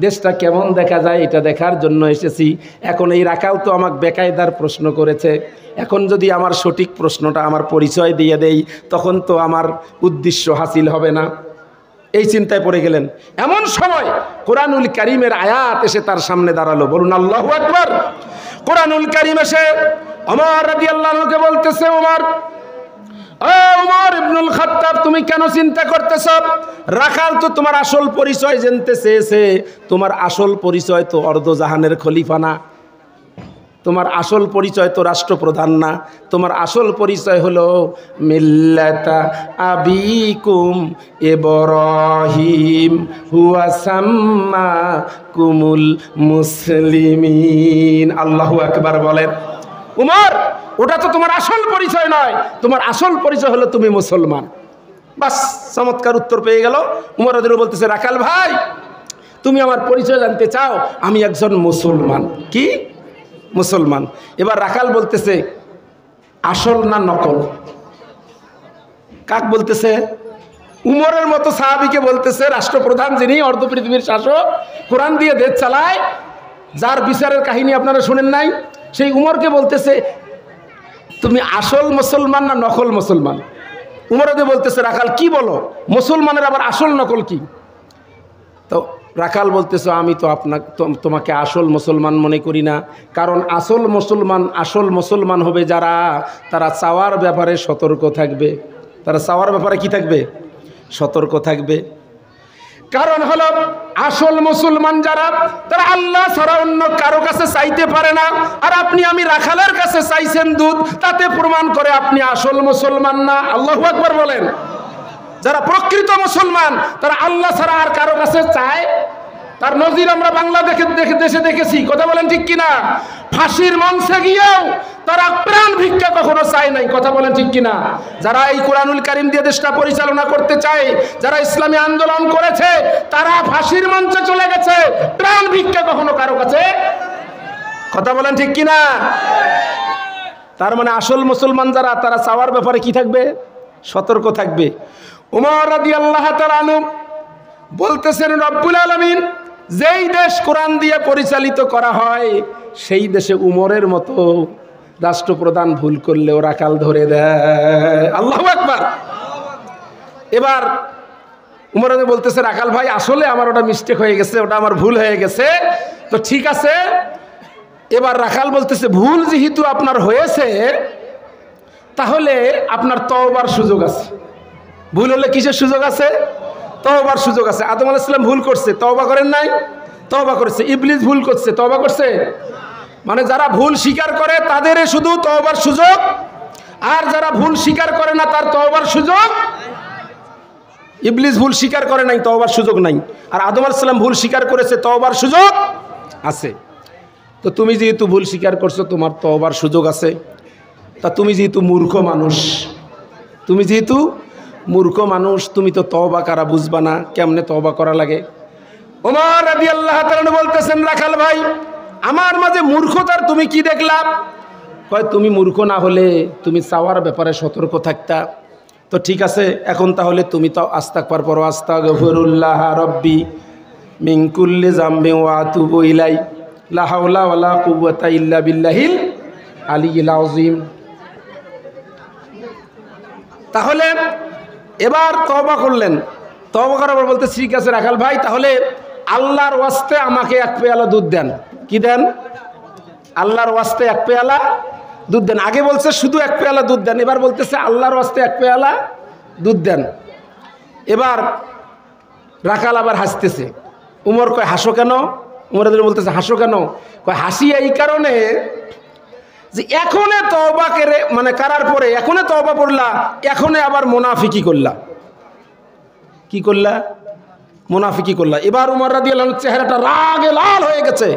Speaker 1: দেশটা কেমন দেখা যায় এটা দেখার জন্য এসেছি। এখন এই রাখাল তো আমাকে বেকায়দার প্রশ্ন করেছে, এখন যদি আমার সঠিক প্রশ্নটা আমার পরিচয় দিয়ে দেই তখন তো আমার উদ্দেশ্য হাসিল হবে না। এই চিন্তায় পড়ে গেলেন। এমন সময় কোরআনুল কারীমের আয়াত এসে তার সামনে দাঁড়ালো। বলুন আল্লাহু আকবার। কোরআনুল কারীম এসে ওমর রাদিয়াল্লাহু আনহুকে বলতেছে, ওমর ইবনুল খাত্তাব, তুমি কেন চিন্তা করতেছ? রাখাল তো তোমার আসল পরিচয় জানতে চেয়েছে। তোমার আসল পরিচয় তো অর্ধজাহানের খলিফা না, তোমার আসল পরিচয় তো রাষ্ট্রপ্রধান না, তোমার আসল পরিচয় হলো মিল্লাতা আবিকুম ইব্রাহিম হুয়া সাম্মাকুমুল মুসলিমিন। আল্লাহু আকবার বলেন। উমর, ওটা তো তোমার আসল পরিচয় নয়, তোমার আসল পরিচয় হলো তুমি মুসলমান। বাস, চমৎকার উত্তর পেয়ে গেল। উমর রাদিয়াল্লাহু বলতেছে, রাখাল ভাই তুমি আমার পরিচয় জানতে চাও? আমি একজন মুসলমান। কি? মুসলমান। এবার রাখাল বলতেছে, আসল না নকল? কাক বলতেছে? উমরের মতো সাহাবীকে বলতেছে, রাষ্ট্রপ্রধান যিনি, অর্ধ পৃথিবীর শাসক, কোরআন দিয়ে দেশ চালায়, যার বিচারের কাহিনী আপনারা শুনেন নাই, সেই উমরকে বলতেছে তুমি আসল মুসলমান না নকল মুসলমান? উমর বলতেছে, রাখাল কি বলো, মুসলমানের আবার আসল নকল কি? তো রাখাল বলতেছে, আমি তো তোমাকে আসল মুসলমান মনে করি না, কারণ আসল মুসলমান হবে যারা, তারা চাওয়ার ব্যাপারে সতর্ক থাকবে। তারা চাওয়ার ব্যাপারে কি থাকবে? সতর্ক থাকবে। কারণ হলো আসল মুসলমান যারা, তারা আল্লাহ ছাড়া অন্য কারো কাছে চাইতে পারে না। আর আপনি আমি রাখালের কাছে চাইছেন দুধ, তাতে প্রমাণ করে আপনি আসল মুসলমান না। আল্লাহু আকবার বলেন। যারা প্রকৃত মুসলমান তারা আল্লাহ ছাড়া আর কারো কাছে চায়। তার নজির আমরা বাংলাদেশে দেখেছি। কথা বলেন ঠিক কিনা? ফাঁসির মঞ্চে গিয়েও তারা প্রাণ ভিক্ষা কখনো চায় নাই। কথা বলেন ঠিক কিনা? যারা এই কোরআনুল কারীম দিয়ে দেশটা পরিচালনা করতে চায়, যারা ইসলামী আন্দোলন করেছে, তারা ফাঁসির মঞ্চে চলে গেছে, প্রাণ ভিক্ষা কখনো কারো কাছে। কথা বলেন ঠিক কিনা? তার মানে আসল মুসলমান যারা, তারা চাওয়ার ব্যাপারে কি থাকবে? সতর্ক থাকবে। উমর রাদিয়াল্লাহু তাআলা আনহু বলতেছেন, রব্বুল আলামিন যেই দেশ কোরআন দিয়ে পরিচালিত করা হয়, সেই দেশে উমরের মতো রাষ্ট্রপ্রধান ভুল করলেও রাখাল ধরে দেয়। আল্লাহু আকবার। এবার উমর বলতেছে, রাখাল ভাই আসলে আমার ওটা মিস্টেক হয়ে গেছে, ওটা আমার ভুল হয়ে গেছে, তো ঠিক আছে। এবার রাখাল বলতেছে, ভুল যেহেতু আপনার হয়েছে, তাহলে আপনার তওবার সুযোগ আছে। ভুল হলে কিসের সুযোগ আছে? তওবার সুযোগ আছে। আদম আলাইহিস সালাম ভুল করছে, তওবা করেন নাই? তওবা করেছে। ইবলিস ভুল করছে, তওবা করছে। মানে যারা ভুল স্বীকার করে তাদের শুধু তওবার সুযোগ, আর যারা ভুল স্বীকার করে না তার তওবার সুযোগ। ইবলিস ভুল স্বীকার করে নাই, তওবার সুযোগ নাই। আর আদম আলাইহিস সালাম ভুল স্বীকার করেছে, তওবার সুযোগ আছে। তো তুমি যেহেতু ভুল স্বীকার করছো, তোমার তওবার সুযোগ আছে। তা তুমি যেহেতু মূর্খ মানুষ, তুমি তো তওবা করা বুঝবা না, কেমনে তওবা করা লাগে। ওমর রাদিয়াল্লাহু তাআলা বলতেছেন, রাখাল ভাই আমার মাঝে মূর্খতার তুমি কি দেখলা? কয়, তুমি মূর্খ না হলে তুমি চাওয়ার ব্যাপারে সতর্ক থাকতা। তো ঠিক আছে, এখন তাহলে তুমি তো আস্তাগফার পড়ো, আস্তাগফিরুল্লাহ রাব্বি মিন কুল্লি যামবিন ওয়া আতুবু ইলাই, লা হাওলা ওয়ালা কুওয়াতা ইল্লা বিল্লাহিল আলিয়্যিল আযীম। তাহলে এবার তওবা করলেন। তওবা করার পর বলতে, ঠিক আছে রাখাল ভাই, তাহলে আল্লাহর ওয়াস্তে আমাকে এক পেয়ালা দুধ দেন। কি দেন? আল্লাহর ওয়াস্তে এক পেয়ালা দুধ দেন। আগে বলছে শুধু এক পেয়ালা দুধ দেন, এবার বলতেছে আল্লাহর ওয়াস্তে এক পেয়ালা দুধ দেন। এবার রাখাল আবার হাসতেছে। উমর কয়, হাসো কেন? উমর বলতেছে, হাসো কেন? কয়, হাসি এই কারণে যে এখনে তওবা করে, মানে করার পরে এখনে তওবা পড়লা, এখনে আবার মুনাফিকি করলা। কি করলা? মুনাফিকি করলা। এবার উমর রাদিয়াল্লাহু আনহু চেহারাটা রাগে লাল হয়ে গেছে,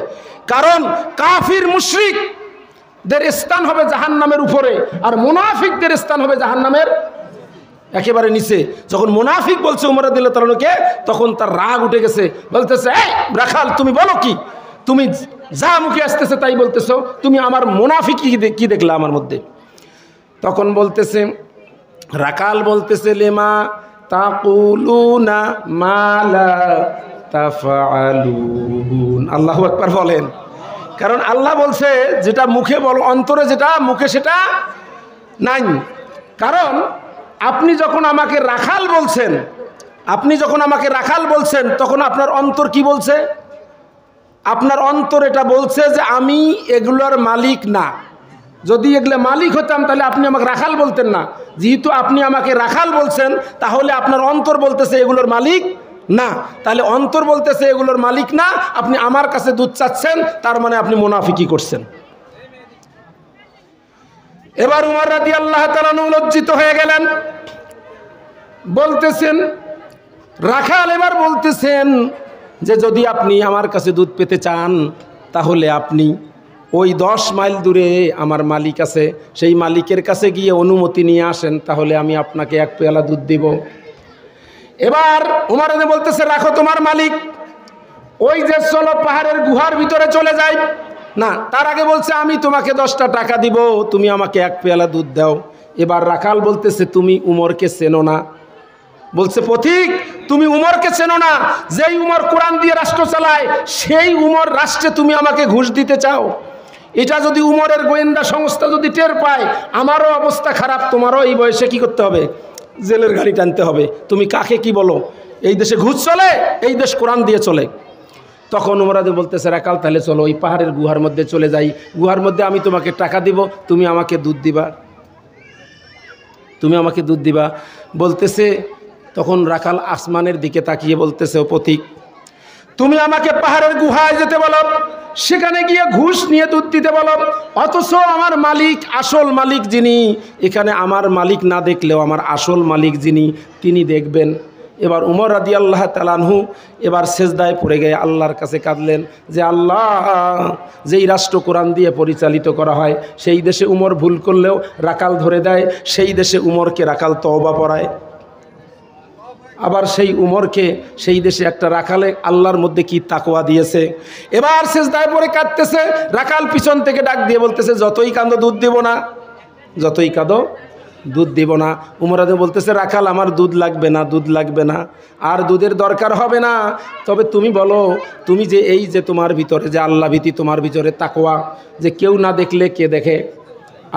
Speaker 1: কারণ কাফির মুশরিকদের স্থান হবে জাহান্নামের উপরে, আর মুনাফিকদের স্থান হবে জাহান্নামের একেবারে নিচে। যখন মুনাফিক বলছে উমর রাদিয়াল্লাহু তাআলা কে, তখন তার রাগ উঠে গেছে। বলতেছে, এই রাখাল তুমি বলো কি? তুমি যা মুখে আসতেছে তাই বলতেছো, তুমি আমার মুনাফিক কি দেখলা আমার মধ্যে? তখন বলতেছে, রাখাল বলতেছে, লিমা তাকুলুনা মা লা তাফআলুন। আল্লাহু আকবার বলেন। কারণ আল্লাহ বলছে যেটা মুখে বলো, অন্তরে যেটা মুখে সেটা নাই। কারণ আপনি যখন আমাকে রাখাল বলছেন, তখন আপনার অন্তর কি বলছে? আপনার অন্তর এটা বলছে যে আমি এগুলোর মালিক না। যদি এগুলো মালিক হতাম তাহলে আপনি আমাকে রাখাল বলতেন না। যেহেতু আপনি আমাকে রাখাল বলছেন, তাহলে আপনার অন্তর বলতেছে এগুলোর মালিক না। তাহলে অন্তর বলতেছে এগুলোর মালিক না, আপনি আমার কাছে দুধ চাচ্ছেন, তার মানে আপনি মুনাফিকি করছেন। এবার উমর রাদিয়াল্লাহু তাআলা লজ্জিত হয়ে গেলেন। বলতেছেন, রাখাল এবার বলতেছেন যে যদি আপনি আমার কাছে দুধ পেতে চান, তাহলে আপনি ওই 10 মাইল দূরে আমার মালিক আছে, সেই মালিকের কাছে গিয়ে অনুমতি নিয়ে আসেন, তাহলে আমি আপনাকে এক পেয়ালা দুধ দিব। এবার উমর বলতেছে, রাখো তোমার মালিক, ওই যে চলো পাহাড়ের গুহার ভিতরে চলে যাই। না, তার আগে বলছে আমি তোমাকে 10টা টাকা দিব, তুমি আমাকে এক পেয়ালা দুধ দাও। এবার রাখাল বলতেছে, তুমি উমরকে চেনো না। বলছে, পথিক তুমি উমরকে চেনো না, যেই উমর কোরআন দিয়ে রাষ্ট্র চালায়, সেই উমর রাষ্ট্রে তুমি আমাকে ঘুষ দিতে চাও? এটা যদি উমরের গোয়েন্দা সংস্থা যদি টের পায়, আমারও অবস্থা খারাপ, তোমারও এই বয়সে কি করতে হবে? জেলের গাড়ি টানতে হবে। তুমি কাকে কি বলো? এই দেশে ঘুষ চলে, এই দেশ কোরআন দিয়ে চলে। তখন উমর বলতেছে, রাখাল তাহলে চলো ওই পাহাড়ের গুহার মধ্যে চলে যাই, গুহার মধ্যে আমি তোমাকে টাকা দিব, তুমি আমাকে দুধ দিবা। বলতেছে, তখন রাখাল আসমানের দিকে তাকিয়ে বলতেছে, ও পথিক তুমি আমাকে পাহাড়ের গুহায় যেতে বলো, সেখানে গিয়ে ঘুষ নিয়ে দুধ দিতে বলো, অথচ আমার মালিক, আসল মালিক যিনি, এখানে আমার মালিক না দেখলেও আমার আসল মালিক যিনি, তিনি দেখবেন। এবার উমর রাদিয়াল্লাহু তাআলা আনহু এবার সেজদায় পড়ে গিয়ে আল্লাহর কাছে কাঁদলেন যে আল্লাহ, যেই রাষ্ট্র কোরআন দিয়ে পরিচালিত করা হয় সেই দেশে উমর ভুল করলেও রাকাল ধরে দেয়, সেই দেশে উমরকে রাকাল তওবা পড়ায়। আবার সেই উমরকে সেই দেশে একটা রাখালে আল্লাহর মধ্যে কি তাকওয়া দিয়েছে। এবার সেজদায় পড়ে কাঁদতেছে, রাখাল পিছন থেকে ডাক দিয়ে বলতেছে যতই কাঁদো দুধ দেব না, যতই কাঁদো দুধ দেব না। উমর রাদিয়াল্লাহু বলতেছে রাখাল আমার দুধ লাগবে না, দুধ লাগবে না, আর দুধের দরকার হবে না। তবে তুমি বলো, তুমি যে এই যে তোমার ভিতরে যে আল্লাহ ভীতি, তোমার ভিতরে তাকওয়া, যে কেউ না দেখলে কে দেখে?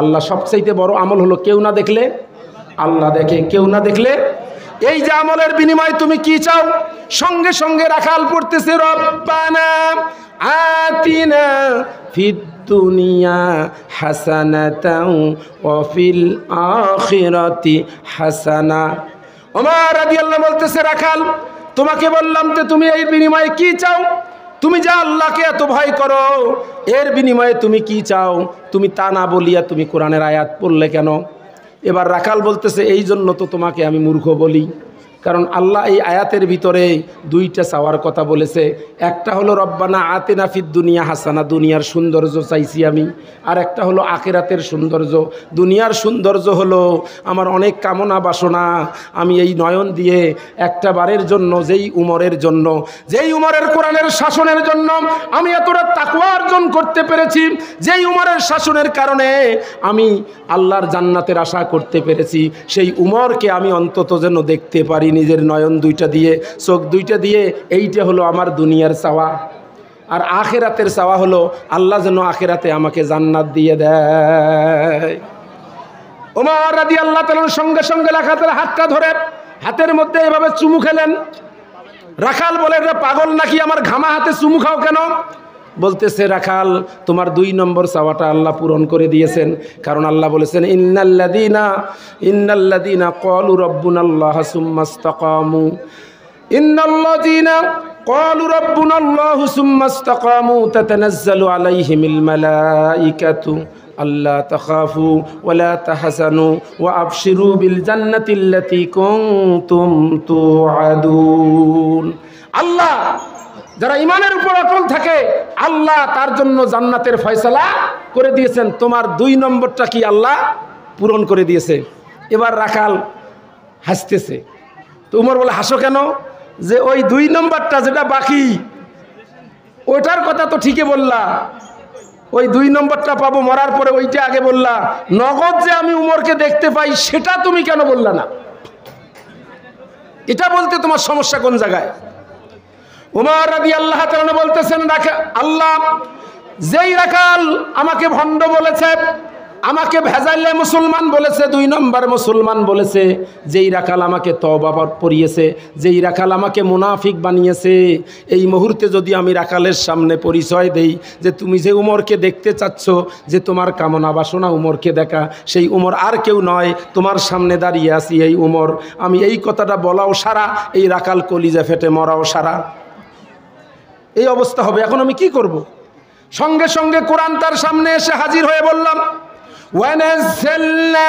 Speaker 1: আল্লাহ। সবচাইতে বড় আমল হলো কেউ না দেখলে আল্লাহ দেখে, কেউ না দেখলে। এই যে আমলের বিনিময়ে তুমি কি চাও? সঙ্গে সঙ্গে রাখাল পড়তেছে রব্বানা আতিনা ফিদ দুনিয়া হাসানাতাও ওয়া ফিল আখিরাতি হাসানা। ওমর রাদিয়াল্লাহু বলতেছে রাখাল, তোমাকে বললাম তো তুমি এর বিনিময়ে কি চাও? তুমি যা আল্লাহকে এত ভয় করো, এর বিনিময়ে তুমি কি চাও? তুমি তা না বলিয়া তুমি কোরআনের আয়াত পড়লে কেন? এবার রাখাল বলতেছে এই জন্য তো তোমাকে আমি মূর্খ বলি, কারণ আল্লাহ এই আয়াতের ভিতরে দুইটা চাওয়ার কথা বলেছে। একটা হলো রব্বানা আতিনা ফিদ দুনিয়া হাসানা, দুনিয়ার সৌন্দর্য চাইছি আমি, আর একটা হলো আখিরাতের সৌন্দর্য। দুনিয়ার সৌন্দর্য হলো আমার অনেক কামনা বাসনা, আমি এই নয়ন দিয়ে একটা বারের জন্য, যেই উমরের জন্য, যেই উমরের কোরআনের শাসনের জন্য আমি এতটা তাকওয়া অর্জন করতে পেরেছি, যেই উমরের শাসনের কারণে আমি আল্লাহর জান্নাতের আশা করতে পেরেছি, সেই উমরকে আমি অন্তত যেন দেখতে পারি নিজের নয়ন দুইটা দিয়ে, চোখ দুইটা দিয়ে। এইটা হলো আমার দুনিয়ার চাওয়া। আর আখিরাতের চাওয়া হলো আল্লাহ যেন আখিরাতে আমাকে জান্নাত দিয়ে দেয়। ওমর রাদিয়াল্লাহু তাআলার সঙ্গে সঙ্গে রাখালের হাতটা ধরে হাতের মধ্যে এভাবে চুমু খেলেন। রাখাল বলে রে পাগল নাকি, আমার ঘামা হাতে চুমু খাও কেন? বলতেছে রাখাল তোমার 2 নম্বর চাওয়াটা আল্লাহ পূরণ করে দিয়েছেন, কারণ আল্লাহ বলেছেন ইন্নাল্লাযীনা ক্বালু রাব্বুনাল্লাহ সুম্মা ইসতাকামু, ইন্নাল্লাযীনা ক্বালু রাব্বুনাল্লাহু সুম্মা ইসতাকামু তাতানাজ্জালু আলাইহিমিল মালাইকাতু আল্লা তাখাফু ওয়া লা তাহজানু ওয়া আবশিরু বিল জান্নাতিল্লাতী কুনতুম তুআদুন। আল্লাহ যারা ইমানের উপর অটল থাকে আল্লাহ তার জন্য জান্নাতের ফয়সালা করে দিয়েছেন। তোমার 2 নম্বরটা কি আল্লাহ পূরণ করে দিয়েছে। এবার রাখাল হাসতেছে। তো উমর বলে হাসো কেন? যে ওই 2 নম্বরটা যেটা বাকি ওইটার কথা তো ঠিকই বললা, ওই 2 নম্বরটা পাবো মরার পরে, ওইটা আগে বললা। নগদ যে আমি উমরকে দেখতে পাই সেটা তুমি কেন বললা না? এটা বলতে তোমার সমস্যা কোন জায়গায়? উমর রাদিয়াল্লাহু তাআলা বলতেছেন আল্লাহ যেই রাখাল আমাকে ভণ্ড বলেছে, আমাকে ভেজাইলে মুসলমান বলেছে, 2 নম্বর মুসলমান বলেছে, যেই রাখাল আমাকে তওবা পড়িয়েছে, যেই রাখাল আমাকে মুনাফিক বানিয়েছে, এই মুহূর্তে যদি আমি রাখালের সামনে পরিচয় দেই যে তুমি যে উমরকে দেখতে চাচ্ছ, যে তোমার কামনা বাসনা উমরকে দেখা, সেই উমর আর কেউ নয়, তোমার সামনে দাঁড়িয়ে আছি এই উমর, আমি এই কথাটা বলাও সারা, এই রাখাল কলিজা ফেটে মরাও সারা। এই অবস্থা হবে। এখন আমি কি করব? সঙ্গে সঙ্গে কোরআন তার সামনে এসে হাজির হয়ে বললাম ওয়ানাজ্জালনা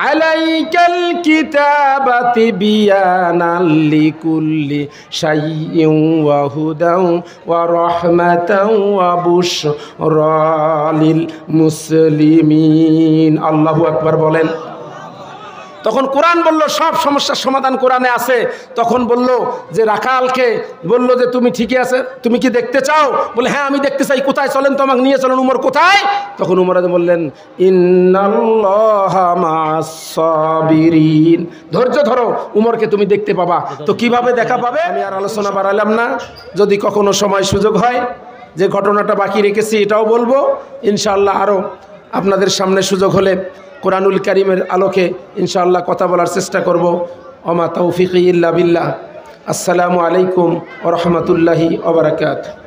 Speaker 1: আলাইকাল কিতাবা তিবিয়ানাল লিকুল্লি শাইইন ওয়া হুদাও ওয়া রাহমাতাও ওয়া বুশরা লিল মুসলিমিন। আল্লাহু আকবার বলেন। তখন কোরআন বলল সব সমস্যার সমাধান কোরআনে আছে। তখন বলল যে রাখালকে বলল যে তুমি ঠিকই আছে, তুমি কি দেখতে চাও? বলে হ্যাঁ আমি দেখতে চাই। কোথায় চলেন তো, আমাকে নিয়ে চলেন। উমর কোথায়? তখন উমর বললেন ইন্নাল্লাহা মা'আস সাবিরিন, ধৈর্য ধরো, উমরকে তুমি দেখতে পাবা। তো কিভাবে দেখা পাবে আমি আর আলোচনা বাড়ালাম না। যদি কখনো সময় সুযোগ হয়, যে ঘটনাটা বাকি রেখেছি এটাও বলবো ইনশাআল্লাহ। আরও আপনাদের সামনে সুযোগ হলে কোরআনুল কারীমের আলোকে ইনশাআল্লাহ কথা বলার চেষ্টা করব। ওমা তৌফিকি ইল্লা বিল্লাহ। আসসালামু আলাইকুম ওয়া রাহমাতুল্লাহি ওয়া বারাকাতুহু।